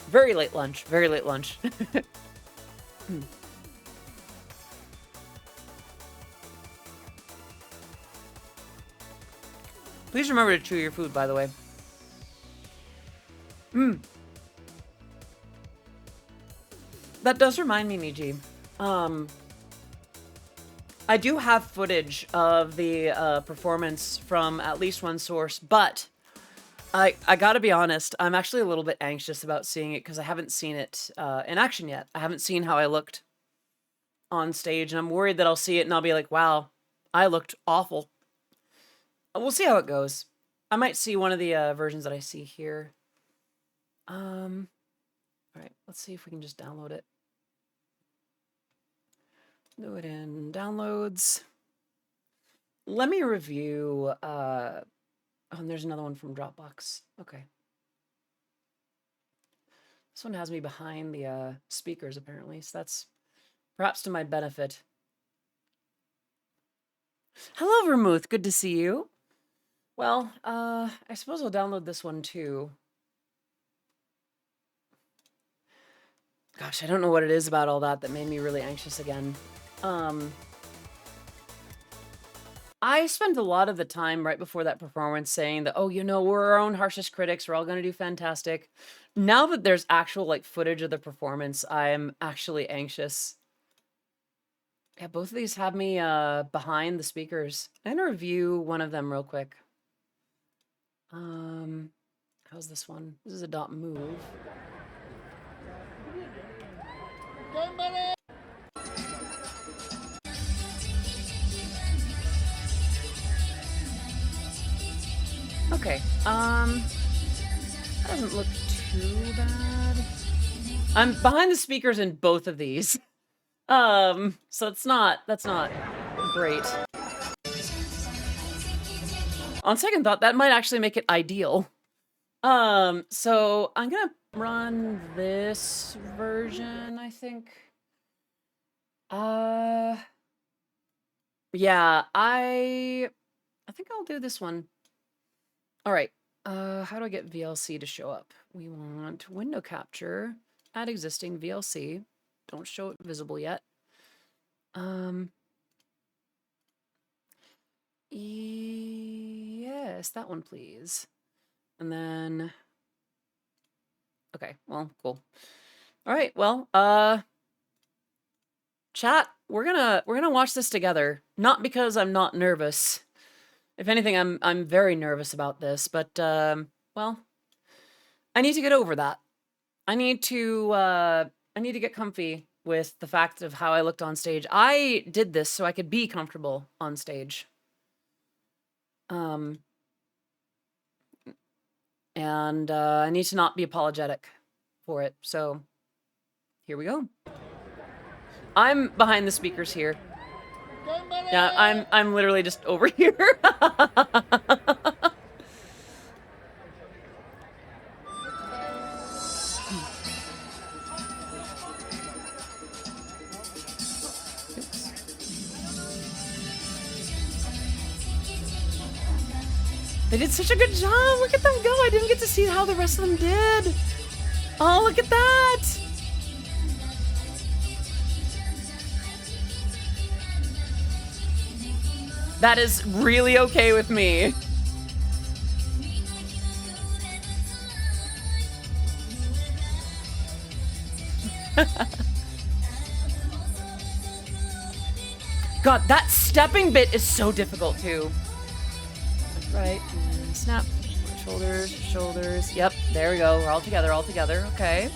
Very late lunch. Very late lunch. Please remember to chew your food, by the way. That does remind me, Miji. I do have footage of the performance from at least one source, but I gotta be honest, I'm actually a little bit anxious about seeing it because I haven't seen it in action yet. I haven't seen how I looked on stage, and I'm worried that I'll see it and I'll be like, wow, I looked awful. We'll see how it goes. I might see one of the versions that I see here. All right, let's see if we can just download it. Do it in downloads. Let me review. Oh, and there's another one from Dropbox. Okay. This one has me behind the speakers, apparently, so that's perhaps to my benefit. Hello, Vermouth. Good to see you. Well, I suppose I'll download this one, too. Gosh, I don't know what it is about all that made me really anxious again. I spent a lot of the time right before that performance saying that, oh, we're our own harshest critics. We're all going to do fantastic. Now that there's actual footage of the performance, I'm actually anxious. Yeah, both of these have me behind the speakers. I'm going to review one of them real quick. How's this one? This is a dot move. Okay, that doesn't look too bad. I'm behind the speakers in both of these. So that's not great. On second thought, that might actually make it ideal. So I'm gonna run this version, I think. Yeah, I think I'll do this one. All right. How do I get VLC to show up? We want window capture, add existing VLC. Don't show it visible yet. Yes, that one, please. And then, okay, well, cool. All right, well, chat, we're gonna watch this together. Not because I'm not nervous. If anything, I'm very nervous about this, but well, I need to get over that. I need to get comfy with the fact of how I looked on stage. I did this so I could be comfortable on stage. And I need to not be apologetic for it. So here we go. I'm behind the speakers here. Yeah, I'm literally just over here. They did such a good job. Look at them go. I didn't get to see how the rest of them did. Oh, look at that. That is really okay with me. God, that stepping bit is so difficult too. Right, and snap, shoulders, shoulders. Yep, there we go. We're all together, okay.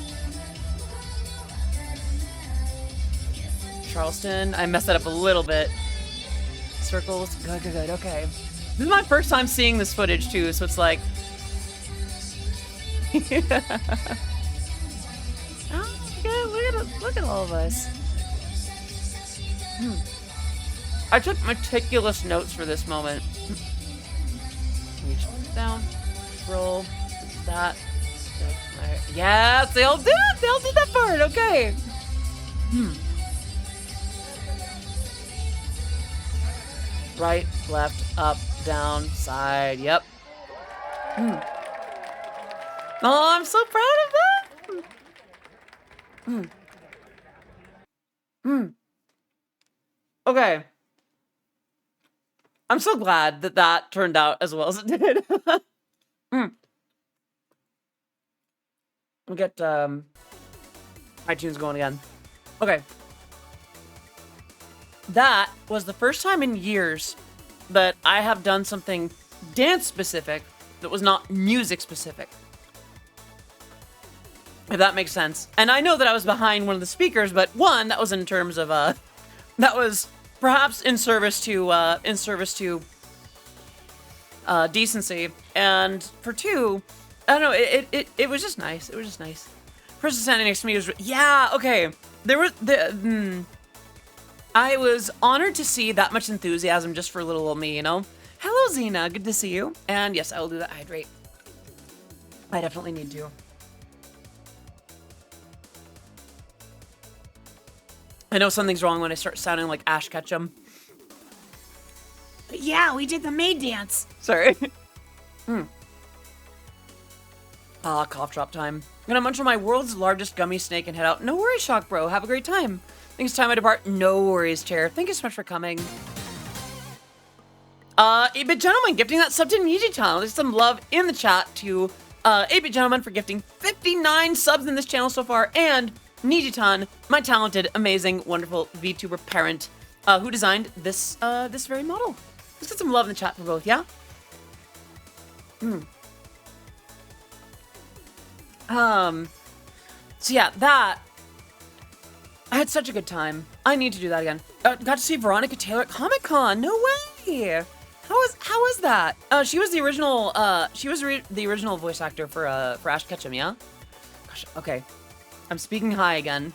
Charleston, I messed that up a little bit. Circles, good, good, good, okay. This is my first time seeing this footage too, so it's like... Oh, look at all of us. I took meticulous notes for this moment. Reach down, roll, that. Yes, they'll do it. They'll do that part. Okay. Right, left, up, down, side. Yep. Oh, I'm so proud of that. Okay. I'm so glad that that turned out as well as it did. We'll get iTunes going again. Okay. That was the first time in years that I have done something dance specific that was not music specific. If that makes sense. And I know that I was behind one of the speakers, but one, that was in terms of that was perhaps in service to decency, and for two, I don't know, it was just nice. It was just nice. Person standing next to me was, yeah, okay. There was I was honored to see that much enthusiasm just for little old me, you know. Hello, Xena, good to see you. And yes, I will do that hydrate. I definitely need to. I know something's wrong when I start sounding like Ash Ketchum. But yeah, we did the maid dance. Sorry. Ah, cough drop time. I'm gonna munch on my world's largest gummy snake and head out. No worries, Shock Bro. Have a great time. I think it's time I depart. No worries, Chair. Thank you so much for coming. 8-Bit Gentleman gifting that sub to Niji-chan. There's some love in the chat to 8-Bit Gentleman for gifting 59 subs in this channel so far, and Niji-chan, my talented, amazing, wonderful VTuber parent, who designed this this very model. Let's get some love in the chat for both, yeah? So yeah, that, I had such a good time. I need to do that again. Got to see Veronica Taylor at Comic-Con. No way. How was that? She was the original the original voice actor for Ash Ketchum, yeah? Gosh, okay. I'm speaking high again.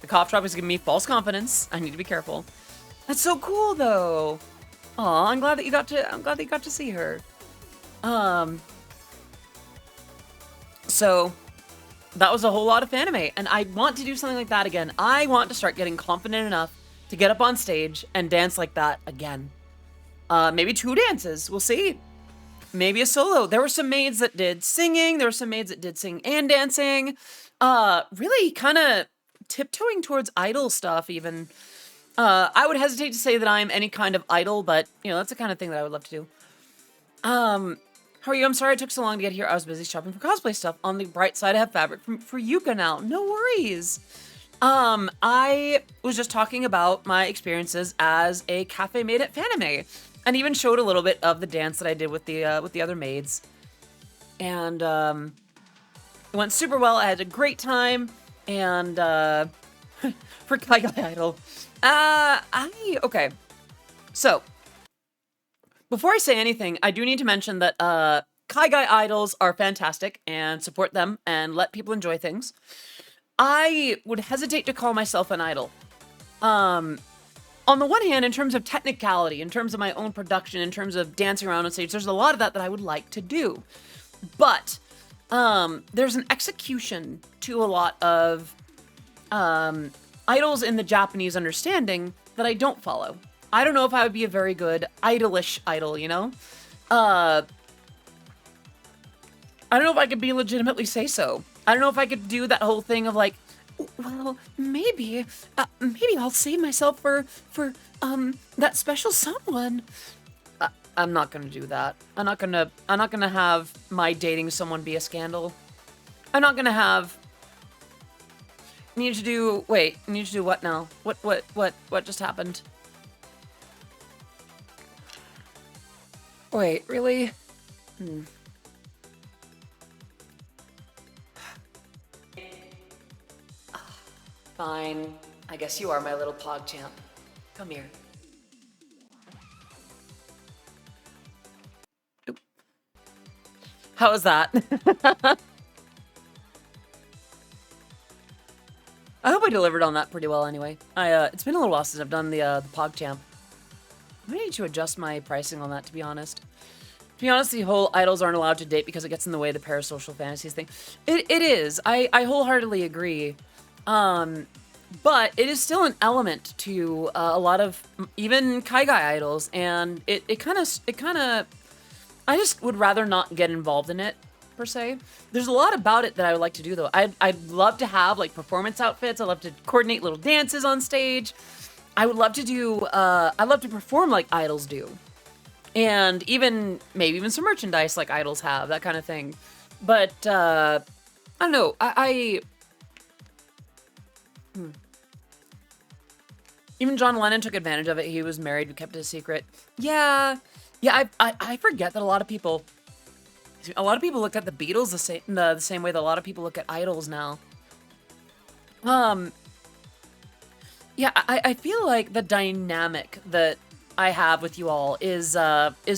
The cough drop is giving me false confidence. I need to be careful. That's so cool though. Aw, I'm glad that you got to see her. So that was a whole lot of Fanime, and I want to do something like that again. I want to start getting confident enough to get up on stage and dance like that again. Maybe 2 dances, we'll see. maybe a solo. There were some maids that did singing. There were some maids that did sing and dancing. Really kind of tiptoeing towards idol stuff even. I would hesitate to say that I'm any kind of idol, but, you know, that's the kind of thing that I would love to do. How are you? I'm sorry it took so long to get here. I was busy shopping for cosplay stuff. On the bright side, I have fabric for Yuka now. No worries. I was just talking about my experiences as a cafe maid at Fanime, and even showed a little bit of the dance that I did with the other maids. And, it went super well. I had a great time. And, for Kaigai Idol. Okay. So, before I say anything, I do need to mention that Kaigai idols are fantastic and support them and let people enjoy things. I would hesitate to call myself an idol. On the one hand, in terms of technicality, in terms of my own production, in terms of dancing around on stage, there's a lot of that I would like to do. But there's an execution to a lot of idols in the Japanese understanding that I don't follow. I don't know if I would be a very good idolish idol, you know? I don't know if I could be legitimately say so. I don't know if I could do that whole thing of like, well, maybe I'll save myself for that special someone. I'm not gonna do that. I'm not gonna have my dating someone be a scandal. I'm not gonna have. Need to do what now? What just happened? Wait, really? Fine. I guess you are my little pog champ. Come here. Oop. How was that? I hope I delivered on that pretty well anyway. It's been a little while since I've done the PogChamp. I need to adjust my pricing on that, to be honest. To be honest, the whole idols aren't allowed to date because it gets in the way of the parasocial fantasies thing. It is. I wholeheartedly agree. But it is still an element to a lot of even Kaigai idols, and it kind of I just would rather not get involved in it, per se. There's a lot about it that I would like to do, though. I'd love to have, like, performance outfits. I'd love to coordinate little dances on stage. I would love to do, I'd love to perform like idols do. And maybe even some merchandise like idols have, that kind of thing. But, I don't know. Even John Lennon took advantage of it. He was married, we kept it a secret. Yeah, I forget that a lot of people look at the Beatles the same way that a lot of people look at idols now. Yeah, I feel like the dynamic that I have with you all is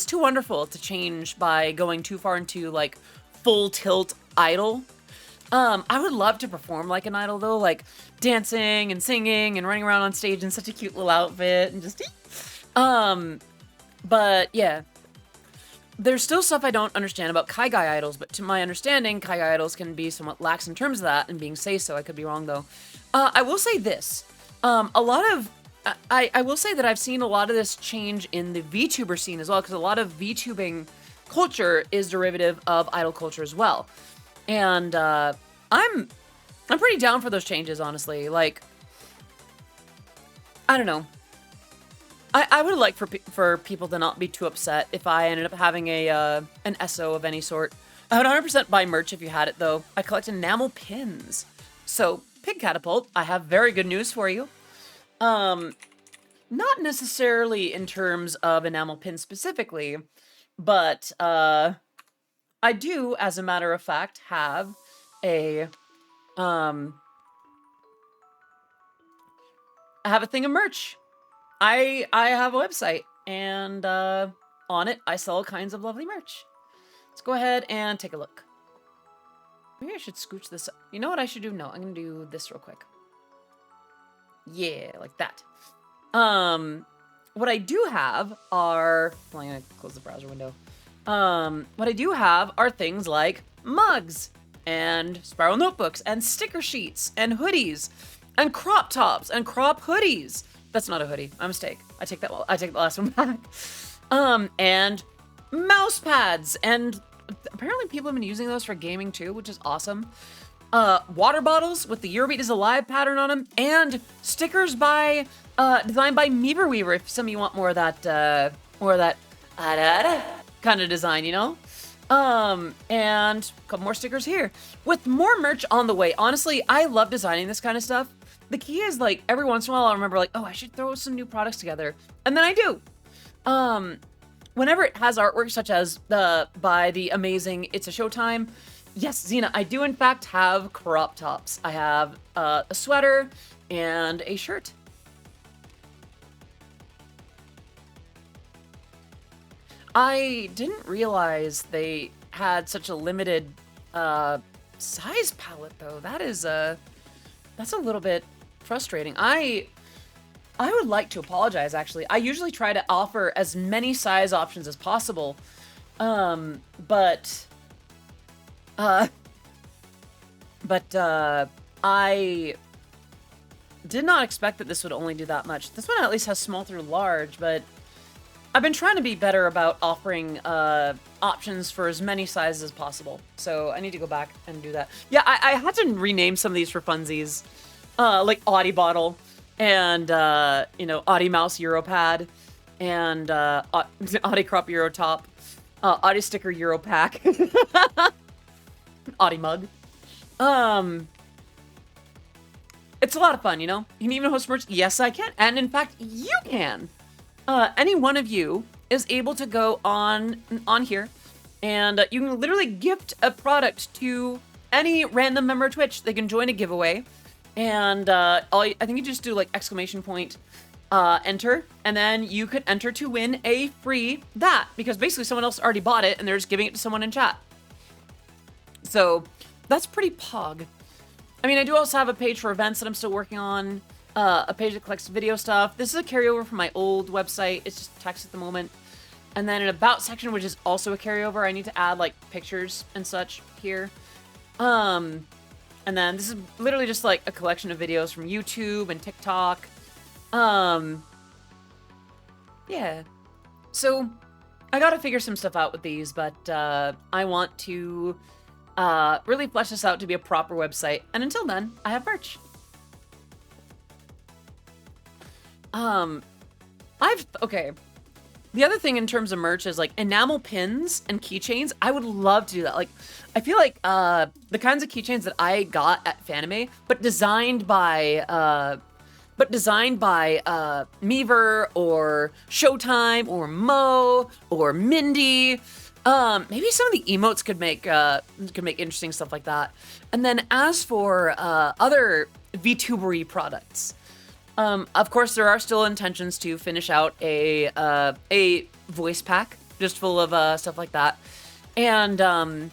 too wonderful to change by going too far into, like, full tilt idol. I would love to perform like an idol, though, like dancing and singing and running around on stage in such a cute little outfit and just, but yeah. There's still stuff I don't understand about Kaigai idols, but to my understanding, Kaigai idols can be somewhat lax in terms of that, and being say-so. I could be wrong, though. I will say this. I will say that I've seen a lot of this change in the VTuber scene as well, because a lot of VTubing culture is derivative of idol culture as well. And I'm pretty down for those changes, honestly. Like, I don't know. I would like for people to not be too upset if I ended up having an SO of any sort. I would 100% buy merch if you had it, though. I collect enamel pins. So, Pig Catapult, I have very good news for you. Not necessarily in terms of enamel pins specifically, but I do, as a matter of fact, have a I have a thing of merch. I have a website, and on it, I sell all kinds of lovely merch. Let's go ahead and take a look. Maybe I should scooch this up. You know what I should do? No, I'm going to do this real quick. Yeah, like that. What I do have are... Well, I'm going to close the browser window. What I do have are things like mugs, and spiral notebooks, and sticker sheets, and hoodies, and crop tops, and crop hoodies. That's not a hoodie. My mistake. I take the last one back. And mouse pads, and apparently people have been using those for gaming too, which is awesome. Water bottles with the Eurobeat is alive pattern on them, and stickers by designed by Meaver Weaver. If some of you want more of that kind of design, you know. And a couple more stickers here with more merch on the way. Honestly, I love designing this kind of stuff. The key is like every once in a while I'll remember like, oh, I should throw some new products together, and then I do. Whenever it has artwork such as by the amazing It's a Showtime. Yes, Xena, I do in fact have crop tops. I have a sweater and a shirt. I didn't realize they had such a limited size palette though. That's a little bit frustrating. I would like to apologize actually. I usually try to offer as many size options as possible. But I did not expect that this would only do that much. This one at least has small through large, but I've been trying to be better about offering options for as many sizes as possible. So I need to go back and do that. Yeah, I had to rename some of these for funsies, like Audi Bottle and, you know, Audi Mouse Europad and Audi Crop Euro Top, Audi Sticker Euro Pack, Audi Mug. It's a lot of fun, you know? You can even host merch. Yes, I can. And in fact, you can. Any one of you is able to go on here, and you can literally gift a product to any random member of Twitch. They can join a giveaway, and I think you just do like exclamation point enter, and then you could enter to win a free that, because basically someone else already bought it and they're just giving it to someone in chat. So that's pretty pog. I mean, I do also have a page for events that I'm still working on. A page that collects video stuff. This is a carryover from my old website. It's just text at the moment. And then an about section, which is also a carryover. I need to add like pictures and such here. And then this is literally just like a collection of videos from YouTube and TikTok. Yeah. So I gotta figure some stuff out with these, but I want to really flesh this out to be a proper website. And until then, I have merch. Okay. The other thing in terms of merch is like enamel pins and keychains. I would love to do that. Like, I feel like, the kinds of keychains that I got at Fanime, but designed by Meaver or Showtime or Mo or Mindy. Maybe some of the emotes could make interesting stuff like that. And then as for, other VTubery products, of course, there are still intentions to finish out a voice pack just full of stuff like that. And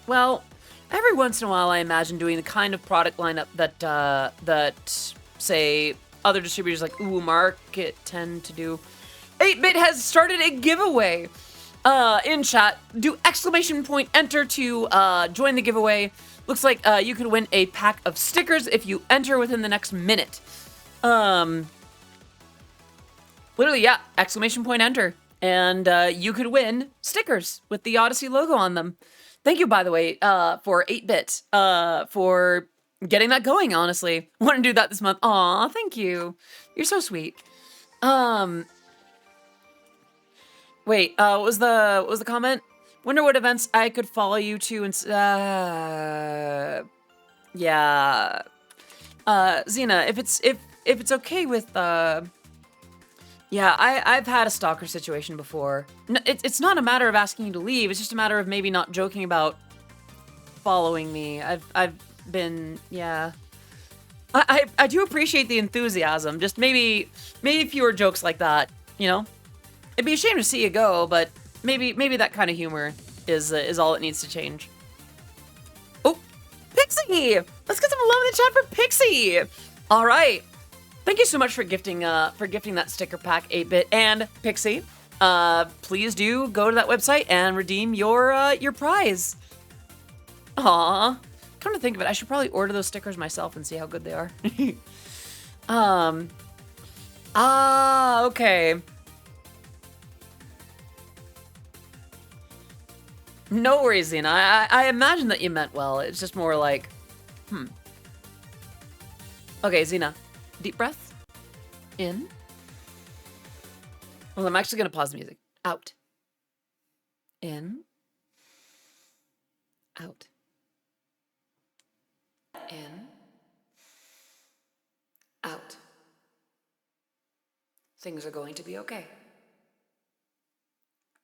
well, every once in a while, I imagine doing the kind of product lineup that say other distributors like Market tend to do. 8-Bit has started a giveaway in chat. Do exclamation point enter to join the giveaway. Looks like you could win a pack of stickers if you enter within the next minute. Literally, yeah, exclamation point enter. And you could win stickers with the Odyssey logo on them. Thank you, by the way, for 8-Bit, for getting that going, honestly. Want to do that this month. Aw, thank you. You're so sweet. Wait, what was the comment? Wonder what events I could follow you to and, yeah. Xena, if it's okay with, yeah, I've had a stalker situation before. No, it's not a matter of asking you to leave. It's just a matter of maybe not joking about following me. I've been, yeah. I do appreciate the enthusiasm. Just maybe fewer jokes like that, you know? It'd be a shame to see you go, but maybe that kind of humor is all it needs to change. Oh, Pixie! Let's get some love in the chat for Pixie! All right. Thank you so much for gifting that sticker pack, 8-Bit and Pixie. Please do go to that website and redeem your prize. Aw. Come to think of it, I should probably order those stickers myself and see how good they are. Okay. No worries, Zena. I imagine that you meant well. It's just more like, Okay, Zena. Deep breath. In. Well, I'm actually going to pause the music. Out. In. Out. In. Out. Things are going to be okay.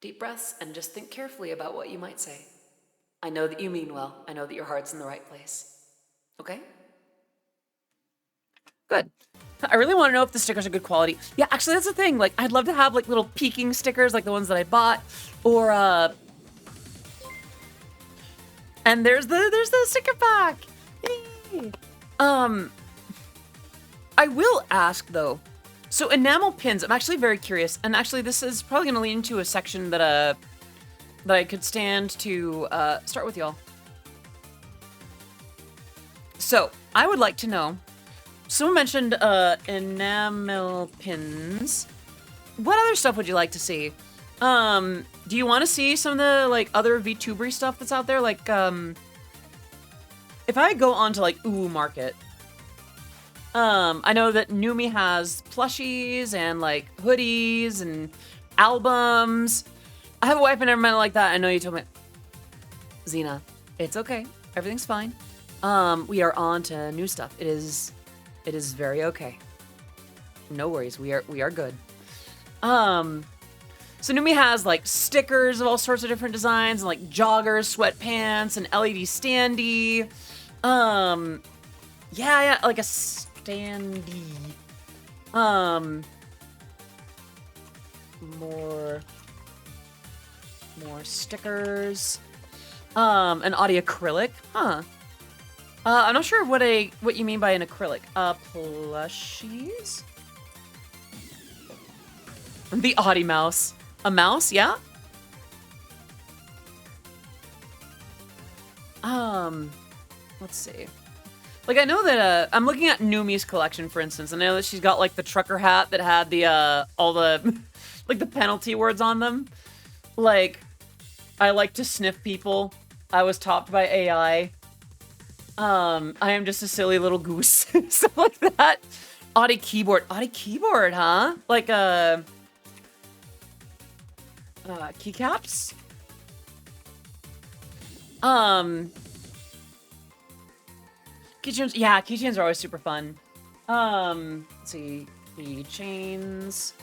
Deep breaths and just think carefully about what you might say. I know that you mean well. I know that your heart's in the right place. Okay? Good. I really want to know if the stickers are good quality. Yeah, actually, that's the thing. Like, I'd love to have like little peeking stickers, like the ones that I bought, or and there's the sticker pack. Yay! I will ask though. So enamel pins. I'm actually very curious, and actually, this is probably going to lead into a section that I could stand to start with y'all. So I would like to know. Someone mentioned enamel pins. What other stuff would you like to see? Do you want to see some of the like other VTubery stuff that's out there? Like, if I go on to like Ooh Market, I know that Numi has plushies and like hoodies and albums. I have a wife and never meant it like that. I know you told me, Xena. It's okay. Everything's fine. We are on to new stuff. It is very okay. No worries. We are good. So Numi has like stickers of all sorts of different designs and like joggers, sweatpants, and LED standee. Yeah, like a standee. More stickers. An Audi acrylic, huh? I'm not sure what you mean by an acrylic. Plushies? The Audi mouse. A mouse, yeah? Let's see. Like, I know that, I'm looking at Numi's collection, for instance. I know that she's got, like, the trucker hat that had the, all the, like, the penalty words on them. Like, I like to sniff people. I was topped by AI. I am just a silly little goose. Stuff like that. Audi keyboard. Audi keyboard, huh? Like, keycaps? Keychains. Yeah, keychains are always super fun. Let's see. Keychains.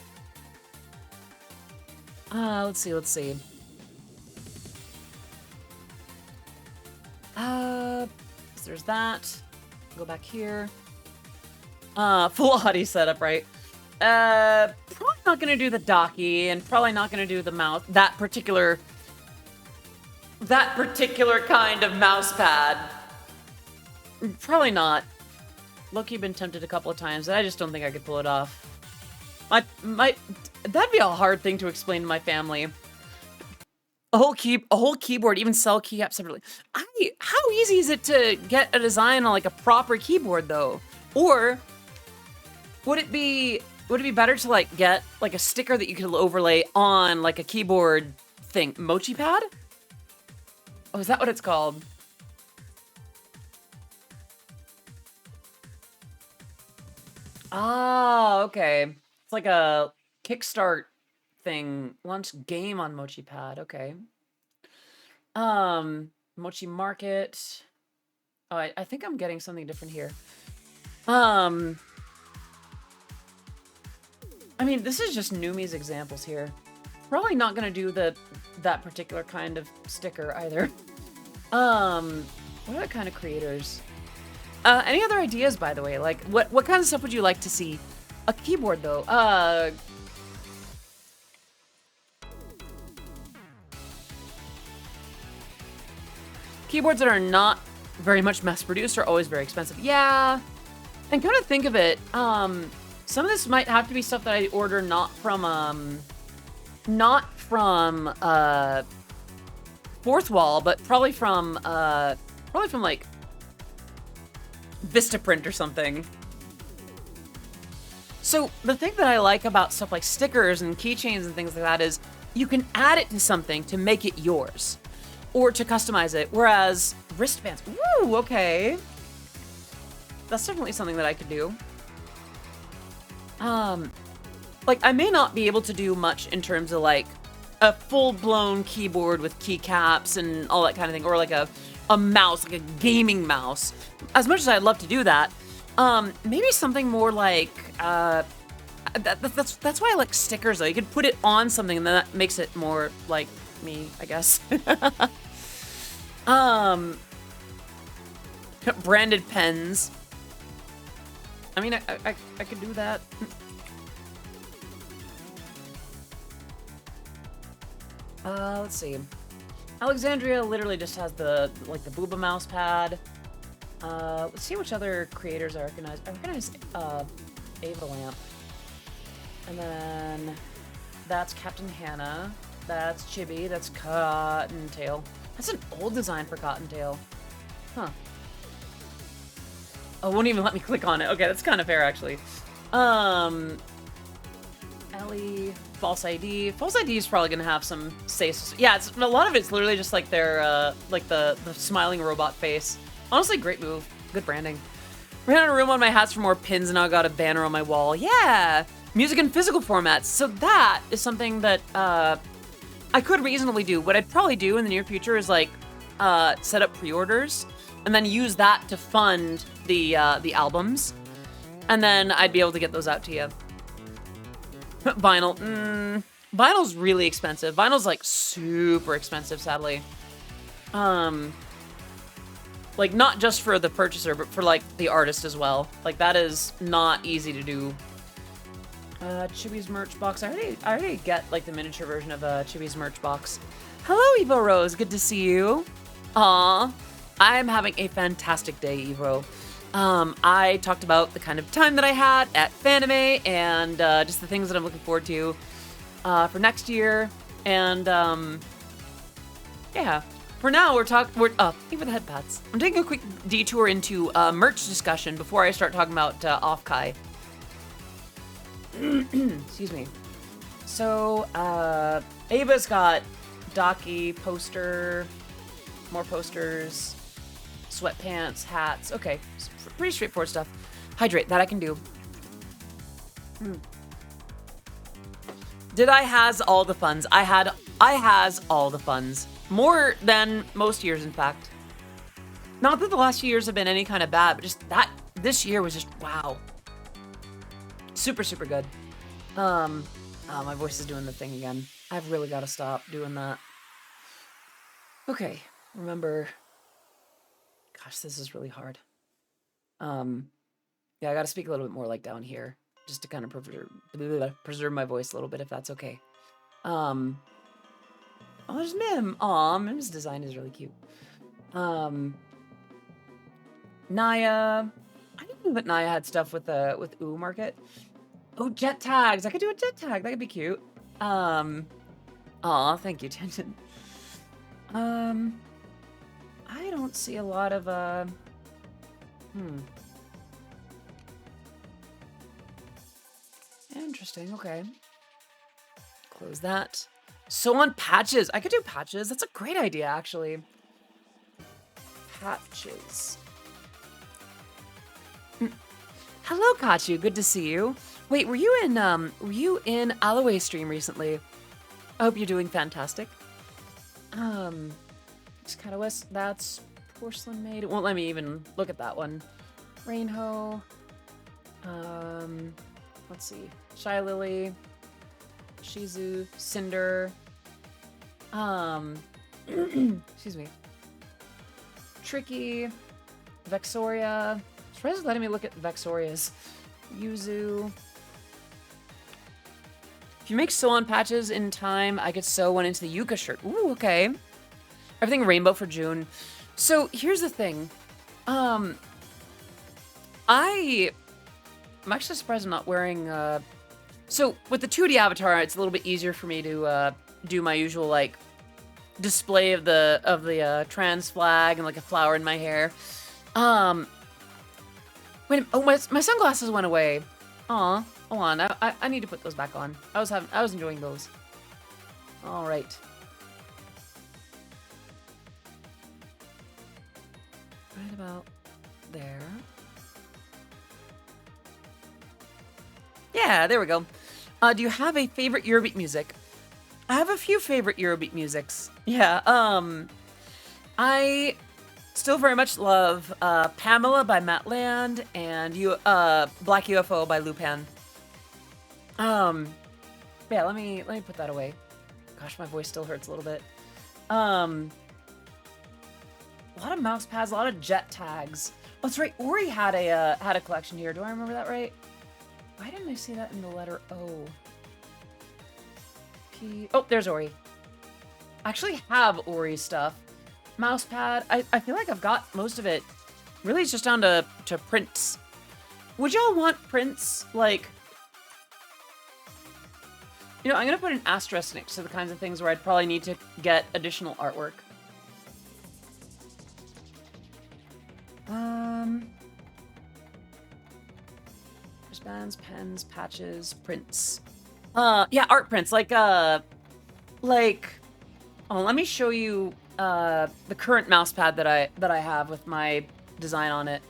Let's see. So there's that. Go back here. Full Audi setup, right? Probably not gonna do the docky, and probably not gonna do the mouse. That particular kind of mouse pad. Probably not. Low-key been tempted a couple of times, and I just don't think I could pull it off. That'd be a hard thing to explain to my family. A whole keyboard, even sell keycaps separately. How easy is it to get a design on like a proper keyboard though? Or would it be better to like get like a sticker that you could overlay on like a keyboard thing? Mochi pad? Oh, is that what it's called? Ah, okay. It's like a Kickstart thing. Launch game on Mochi Pad. Okay. Mochi Market. Oh, I think I'm getting something different here. I mean, this is just Numi's examples here. Probably not gonna do that particular kind of sticker either. What other kind of creators? Any other ideas, by the way? Like, what kind of stuff would you like to see? A keyboard, though. Keyboards that are not very much mass-produced are always very expensive. Yeah. And kind of think of it, some of this might have to be stuff that I order not from Fourth Wall, but probably from like Vistaprint or something. So the thing that I like about stuff like stickers and keychains and things like that is you can add it to something to make it yours. or to customize it. Whereas wristbands, ooh, okay. That's definitely something that I could do. Like, I may not be able to do much in terms of, like, a full-blown keyboard with keycaps and all that kind of thing, or like a mouse, like a gaming mouse. As much as I'd love to do that, maybe something more like, that's why I like stickers, though. You could put it on something, and then that makes it more like me, I guess. Branded pens. I mean, I could do that. Let's see. Alexandria literally just has the Booba mouse pad. Let's see which other creators I recognize. I recognize Ava Lamp. And then that's Captain Hannah. That's Chibi. That's Cottontail. That's an old design for Cottontail. Huh. Oh, it won't even let me click on it. Okay, that's kind of fair, actually. Ellie, False ID. False ID is probably gonna have some say. Yeah, a lot of it's literally just like their like the smiling robot face. Honestly, great move. Good branding. Ran out of room on my hats for more pins, and now I got a banner on my wall. Yeah, music in physical formats. So that is something that I could reasonably do. What I'd probably do in the near future is like set up pre-orders, and then use that to fund the albums, and then I'd be able to get those out to you. Vinyl. Vinyl's really expensive. Vinyl's like super expensive, sadly. Like not just for the purchaser, but for like the artist as well. Like that is not easy to do. Chibi's merch box. I already get like the miniature version of Chibi's merch box. Hello, Evo Rose. Good to see you. Aw, I'm having a fantastic day, Evo. I talked about the kind of time that I had at Fanime and just the things that I'm looking forward to for next year. And yeah, for now we're thank you for the head pats. I'm taking a quick detour into merch discussion before I start talking about Offkai. Excuse me. So Ava's got Daki poster, more posters, sweatpants, hats. Okay, pretty straightforward stuff. Hydrate, that I can do. Did I has all the funds? I has all the funds. More than most years, in fact. Not that the last few years have been any kind of bad, but just that this year was just wow. Super, super good. Oh, my voice is doing the thing again. I've really got to stop doing that. Okay, remember. Gosh, this is really hard. Yeah, I gotta speak a little bit more like down here, just to kind of preserve my voice a little bit, if that's okay. Oh, there's Mim. Aw, Mim's design is really cute. Naya. I didn't know that Naya had stuff with Ooh Market. Oh, jet tags. I could do a jet tag. That could be cute. Aw, thank you, Tenzin. I don't see a lot of, Interesting, okay. Close that. So on patches. I could do patches. That's a great idea, actually. Patches. Hello, Kachu. Good to see you. Wait, were you in Alloway stream recently? I hope you're doing fantastic. Just kind of west. That's porcelain made. It won't let me even look at that one. Rainho. Let's see. Shy Lily. Shizu. Cinder. Excuse me. Tricky. Vexoria. Surprised it's letting me look at Vexoria's. Yuzu. If you make sew-on patches in time, I could sew one into the Yuka shirt. Ooh, okay. Everything rainbow for June. So here's the thing. I'm actually surprised I'm not wearing. So with the 2D avatar, it's a little bit easier for me to do my usual like display of the trans flag and like a flower in my hair. Wait. Oh, my sunglasses went away. Aw. Hold on. I need to put those back on. I was enjoying those. All right. Right about there. Yeah, there we go. Do you have a favorite Eurobeat music? I have a few favorite Eurobeat musics. Yeah, I still very much love Pamela by Matt Land and Black UFO by Lupin. Yeah, let me put that away. Gosh, my voice still hurts a little bit. A lot of mouse pads, a lot of jet tags. Oh, that's right. Ori had a collection here. Do I remember that right? Why didn't I see that in the letter O? P. Oh, there's Ori. I actually have Ori stuff. Mousepad. I feel like I've got most of it. Really, it's just down to prints. Would y'all want prints? Like, you know, I'm gonna put an asterisk next to the kinds of things where I'd probably need to get additional artwork. Wristbands, pens, patches, prints. Yeah, art prints. Like, oh, let me show you the current mousepad that I have with my design on it.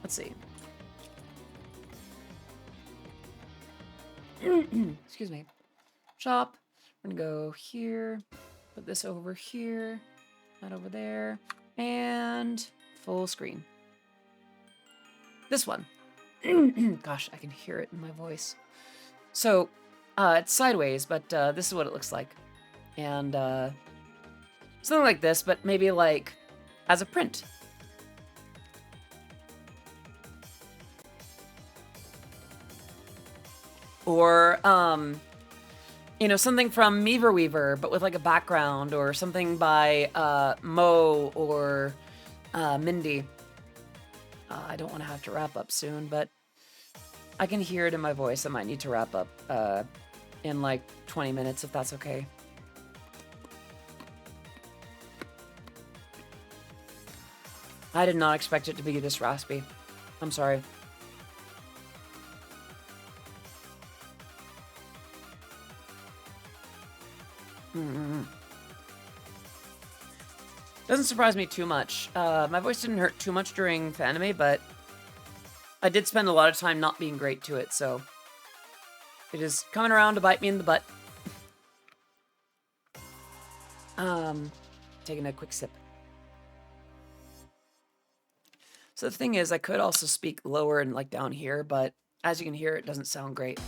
Let's see. Excuse me. Shop. We're gonna go here. Put this over here. That over there. And full screen. This one. Gosh, I can hear it in my voice. So, it's sideways, but this is what it looks like. And something like this, but maybe like as a print. Or, you know, something from Meaver Weaver, but with like a background, or something by Mo or Mindy. I don't want to have to wrap up soon, but I can hear it in my voice. I might need to wrap up in like 20 minutes, if that's okay. I did not expect it to be this raspy. I'm sorry. Doesn't surprise me too much. My voice didn't hurt too much during Fanime, but I did spend a lot of time not being great to it, so it is coming around to bite me in the butt. Taking a quick sip. So the thing is, I could also speak lower and like down here, but as you can hear, it doesn't sound great.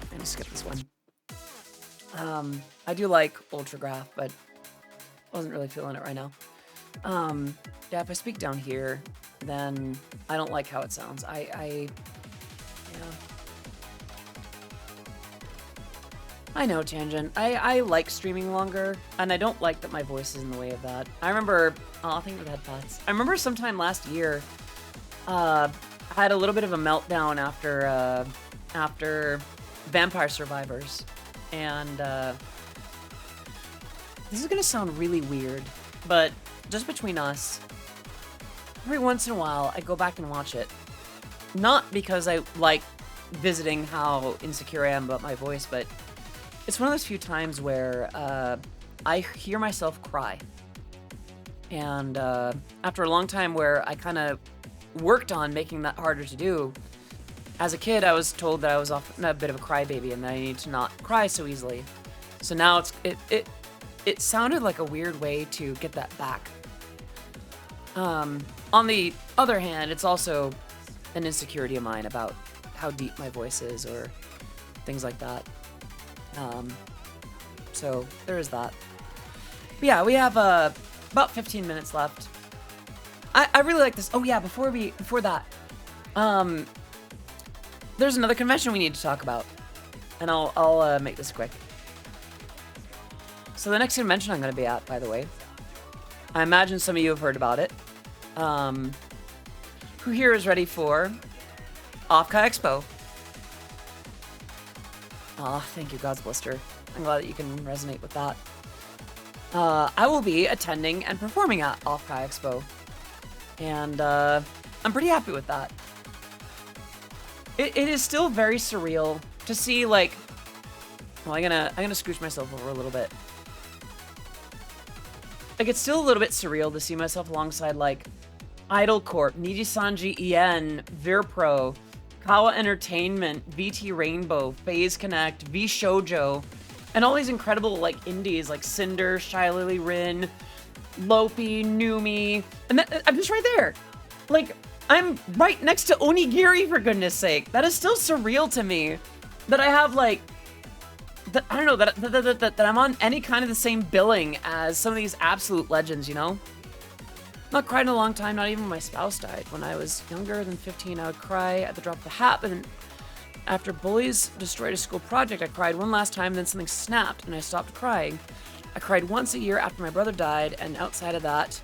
I'm gonna skip this one. I do like Ultragraph, but wasn't really feeling it right now. Yeah, if I speak down here, then I don't like how it sounds. Yeah. I know, Tangent. I like streaming longer, and I don't like that my voice is in the way of that. I remember, oh, thank you for the headphones. I remember sometime last year, I had a little bit of a meltdown after Vampire Survivors, and this is gonna sound really weird, but just between us, every once in a while I go back and watch it. Not because I like visiting how insecure I am about my voice, but it's one of those few times where I hear myself cry. And after a long time where I kind of worked on making that harder to do, as a kid I was told that I was often a bit of a crybaby and that I need to not cry so easily. So now it sounded like a weird way to get that back. On the other hand, it's also an insecurity of mine about how deep my voice is or things like that. So there is that. But yeah, we have about 15 minutes left. I really like this. Oh yeah, before that, there's another convention we need to talk about, and I'll make this quick. So the next convention I'm going to be at, by the way, I imagine some of you have heard about it. Who here is ready for Off-Kai Expo? Aw, thank you, God's Blister. I'm glad that you can resonate with that. I will be attending and performing at Off-Kai Expo, and I'm pretty happy with that. It is still very surreal to see, like, well, I'm gonna scooch myself over a little bit. Like, it's still a little bit surreal to see myself alongside, like, Idol Corp, Nijisanji Ien, Virpro, Kawa Entertainment, VT Rainbow, Phase Connect, V Shoujo, and all these incredible, like, indies, like Cinder, Shy Lily Rin, Lopi, Numi, and I'm just right there. Like, I'm right next to Onigiri, for goodness sake. That is still surreal to me that I have, like, that, I don't know, that I'm on any kind of the same billing as some of these absolute legends, you know? Not cried in a long time, not even when my spouse died. When I was younger than 15, I would cry at the drop of a hat, and after bullies destroyed a school project, I cried one last time, then something snapped, and I stopped crying. I cried once a year after my brother died, and outside of that,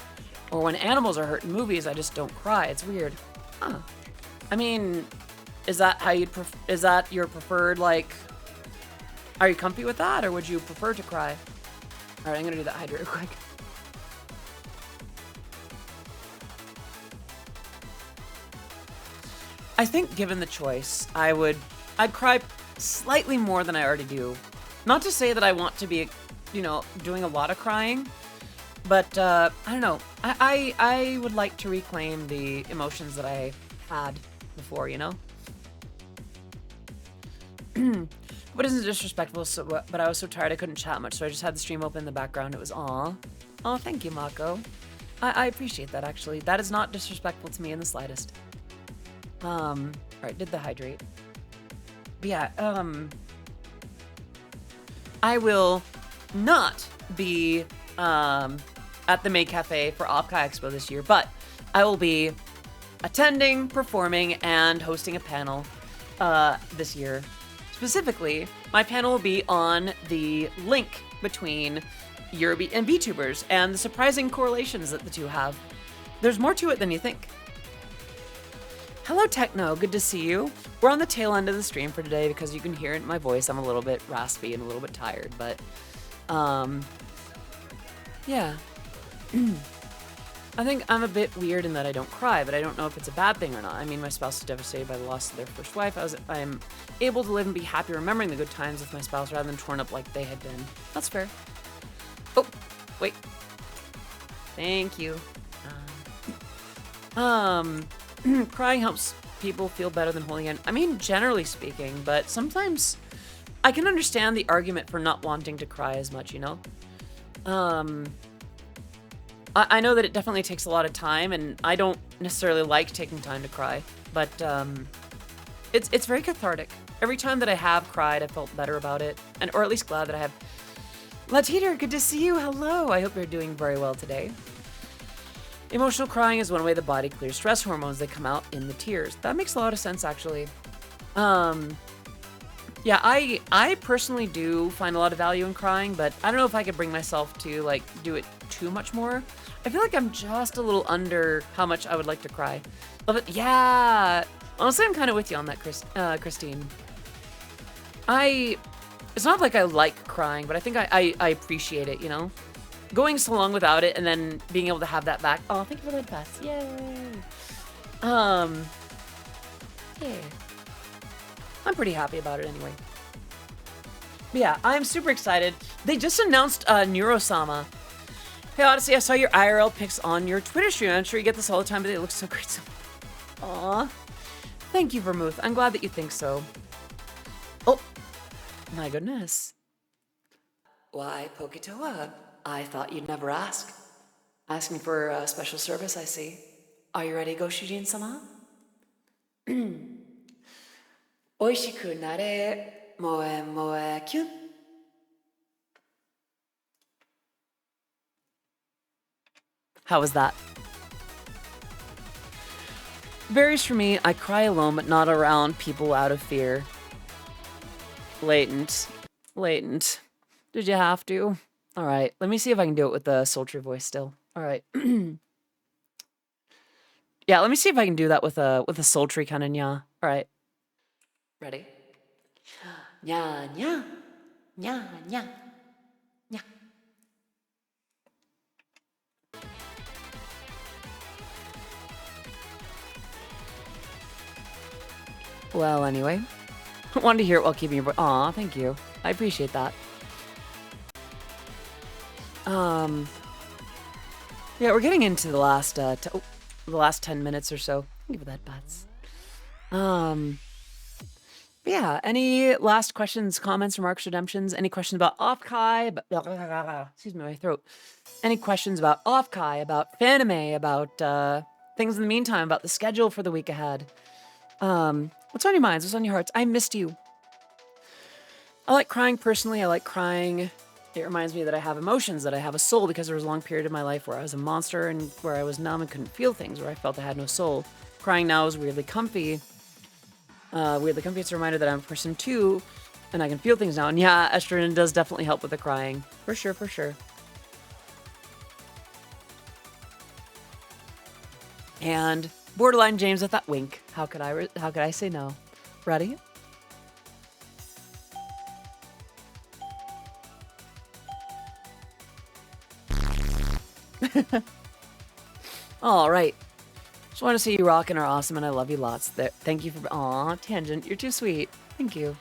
or when animals are hurt in movies, I just don't cry. It's weird. Huh. I mean, is that how you'd is that your preferred, like, are you comfy with that, or would you prefer to cry? All right, I'm gonna do that hydrate real quick. I think given the choice, I'd cry slightly more than I already do. Not to say that I want to be, you know, doing a lot of crying, but I don't know. I would like to reclaim the emotions that I had before, you know? But isn't disrespectful, but I was so tired I couldn't chat much, so I just had the stream open in the background. It was aw. Oh, thank you, Mako. I appreciate that, actually. That is not disrespectful to me in the slightest. Alright, did the hydrate. But yeah, I will not be, at the Maid Cafe for Opkai Expo this year, but I will be attending, performing, and hosting a panel, this year. Specifically, my panel will be on the link between Eurobeat and VTubers and the surprising correlations that the two have. There's more to it than you think. Hello, Techno. Good to see you. We're on the tail end of the stream for today because you can hear it in my voice. I'm a little bit raspy and a little bit tired, but, yeah. I think I'm a bit weird in that I don't cry, but I don't know if it's a bad thing or not. I mean, my spouse is devastated by the loss of their first wife. I'm able to live and be happy remembering the good times with my spouse rather than torn up like they had been. That's fair. Oh, wait. Thank you. Crying helps people feel better than holding in. I mean, generally speaking, but sometimes I can understand the argument for not wanting to cry as much, you know? I know that it definitely takes a lot of time, and I don't necessarily like taking time to cry, but it's very cathartic. Every time that I have cried, I felt better about it, or at least glad that I have. Latiter, good to see you. Hello. I hope you're doing very well today. Emotional crying is one way the body clears stress hormones. They come out in the tears. That makes a lot of sense, actually. Yeah, I personally do find a lot of value in crying, but I don't know if I could bring myself to, like, do it too much more. I feel like I'm just a little under how much I would like to cry. Love it. Yeah. Honestly, I'm kind of with you on that, Christine. It's not like I like crying, but I think I appreciate it, you know? Going so long without it and then being able to have that back. Oh, thank you for the pass. Yay. Yeah. I'm pretty happy about it anyway. But yeah, I'm super excited. They just announced Neurosama. Hey Odyssey, I saw your IRL pics on your Twitter stream. I'm sure you get this all the time, but they look so great. So aw. Thank you, Vermouth. I'm glad that you think so. Oh, my goodness. Why, Pokitoa? I thought you'd never ask. Asking for a special service, I see. Are you ready, Goshujin-sama? Oishiku nare, moe moe kyun. How was that? Varies for me. I cry alone, but not around people out of fear. Latent. Latent. Did you have to? All right. Let me see if I can do it with the sultry voice still. All right. Yeah, let me see if I can do that with a sultry kind of nya. All right. Ready? Nya, nya. Nya, nya. Nya. Well, anyway. Wanted to hear it while keeping your voice. Aw, thank you. I appreciate that. Yeah, we're getting into the last the last 10 minutes or so. Thank you for that, Bats. Yeah, any last questions, comments, remarks, redemptions? Any questions about Offkai? Excuse me, my throat. Any questions about Offkai, about Fanime, about things in the meantime, about the schedule for the week ahead? What's on your minds? What's on your hearts? I missed you. I like crying personally. I like crying. It reminds me that I have emotions, that I have a soul, because there was a long period of my life where I was a monster and where I was numb and couldn't feel things, where I felt I had no soul. Crying now is weirdly comfy. It's a reminder that I'm a person too, and I can feel things now. And yeah, estrogen does definitely help with the crying. For sure, for sure. And borderline James with that wink. How could I say no? Ready? All right. Just want to see you rock and are awesome, and I love you lots. Thank you for. Aw, Tangent, you're too sweet. Thank you.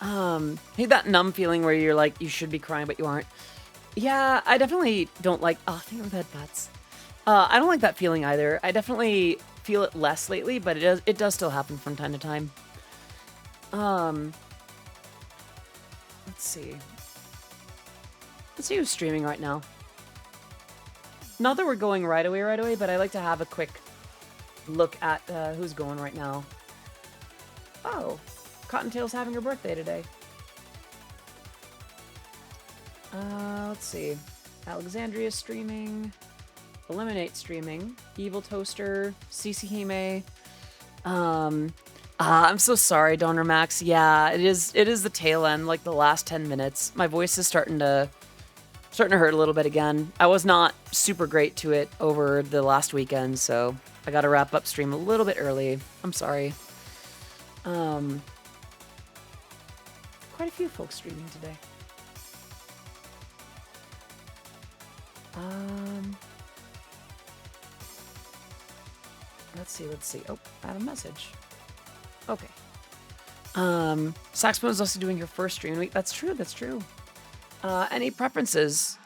Hate that numb feeling where you're like you should be crying but you aren't. Yeah, I definitely don't like. Oh, thank you for that, Bats. I don't like that feeling either. I definitely feel it less lately, but it does still happen from time to time. Let's see. Let's see who's streaming right now. Not that we're going right away, but I like to have a quick look at who's going right now. Oh, Cottontail's having her birthday today. Let's see. Alexandria's streaming. Eliminate streaming. Evil Toaster. CC Hime. I'm so sorry, Donor Max. Yeah, it is the tail end, like the last 10 minutes. My voice is starting to hurt a little bit again. I was not super great to it over the last weekend, so I got to wrap up stream a little bit early. I'm sorry. Quite a few folks streaming today. Let's see. Oh, I have a message. Okay. Saxophone is also doing her first stream week. That's true. Any preferences?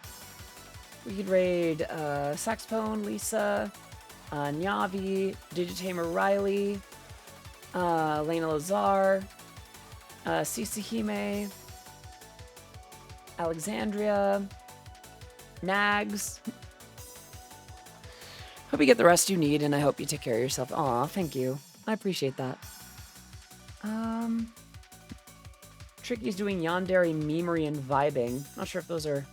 We could raid Saxophone, Lisa, Nyavi, Digitamer Riley, Lena Lazar, CC Hime, Alexandria, Nags. Hope you get the rest you need, and I hope you take care of yourself. Aw, thank you. I appreciate that. Tricky's doing Yandere, Memery, and Vibing. Not sure if those are...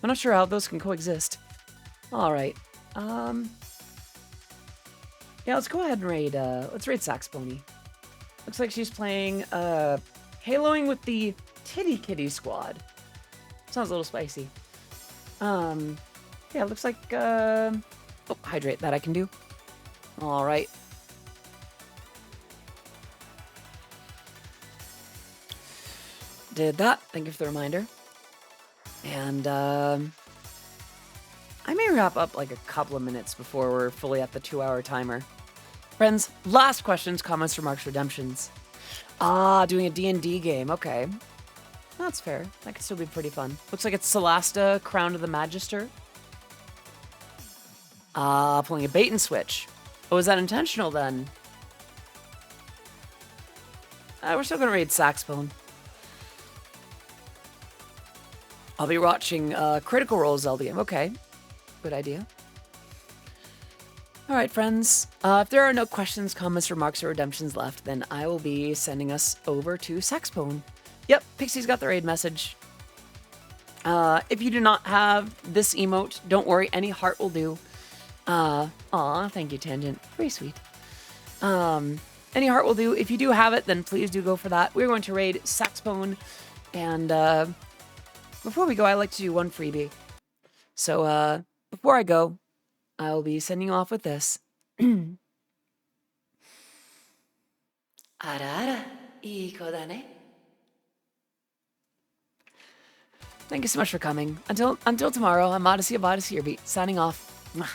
I'm not sure how those can coexist. Alright. Yeah, let's go ahead and raid, let's raid Saxpony. Looks like she's playing, Haloing with the Titty Kitty Squad. Sounds a little spicy. Yeah, it looks like, oh, hydrate, that I can do. Alright. Did that. Thank you for the reminder. And, I may wrap up like a couple of minutes before we're fully at the 2-hour timer. Friends, last questions, comments, remarks, redemptions. Doing a D&D game. Okay. That's fair. That could still be pretty fun. Looks like it's Celasta, Crown of the Magister. Pulling a bait and switch. Oh, is that intentional then? We're still gonna raid Saxophone. I'll be watching Critical Role Zelda game. Okay. Good idea. All right, friends. If there are no questions, comments, remarks, or redemptions left, then I will be sending us over to Saxophone. Yep, Pixie's got the raid message. If you do not have this emote, don't worry, any heart will do. Thank you, Tangent. Very sweet. Any heart will do. If you do have it, then please do go for that. We're going to raid Saxophone, and before we go, I like to do one freebie. So, before I go, I'll be sending you off with this. Ara ara, ii ko da ne. Thank you so much for coming. Until tomorrow, I'm Odyssey Eurobeat, signing off. Mwah.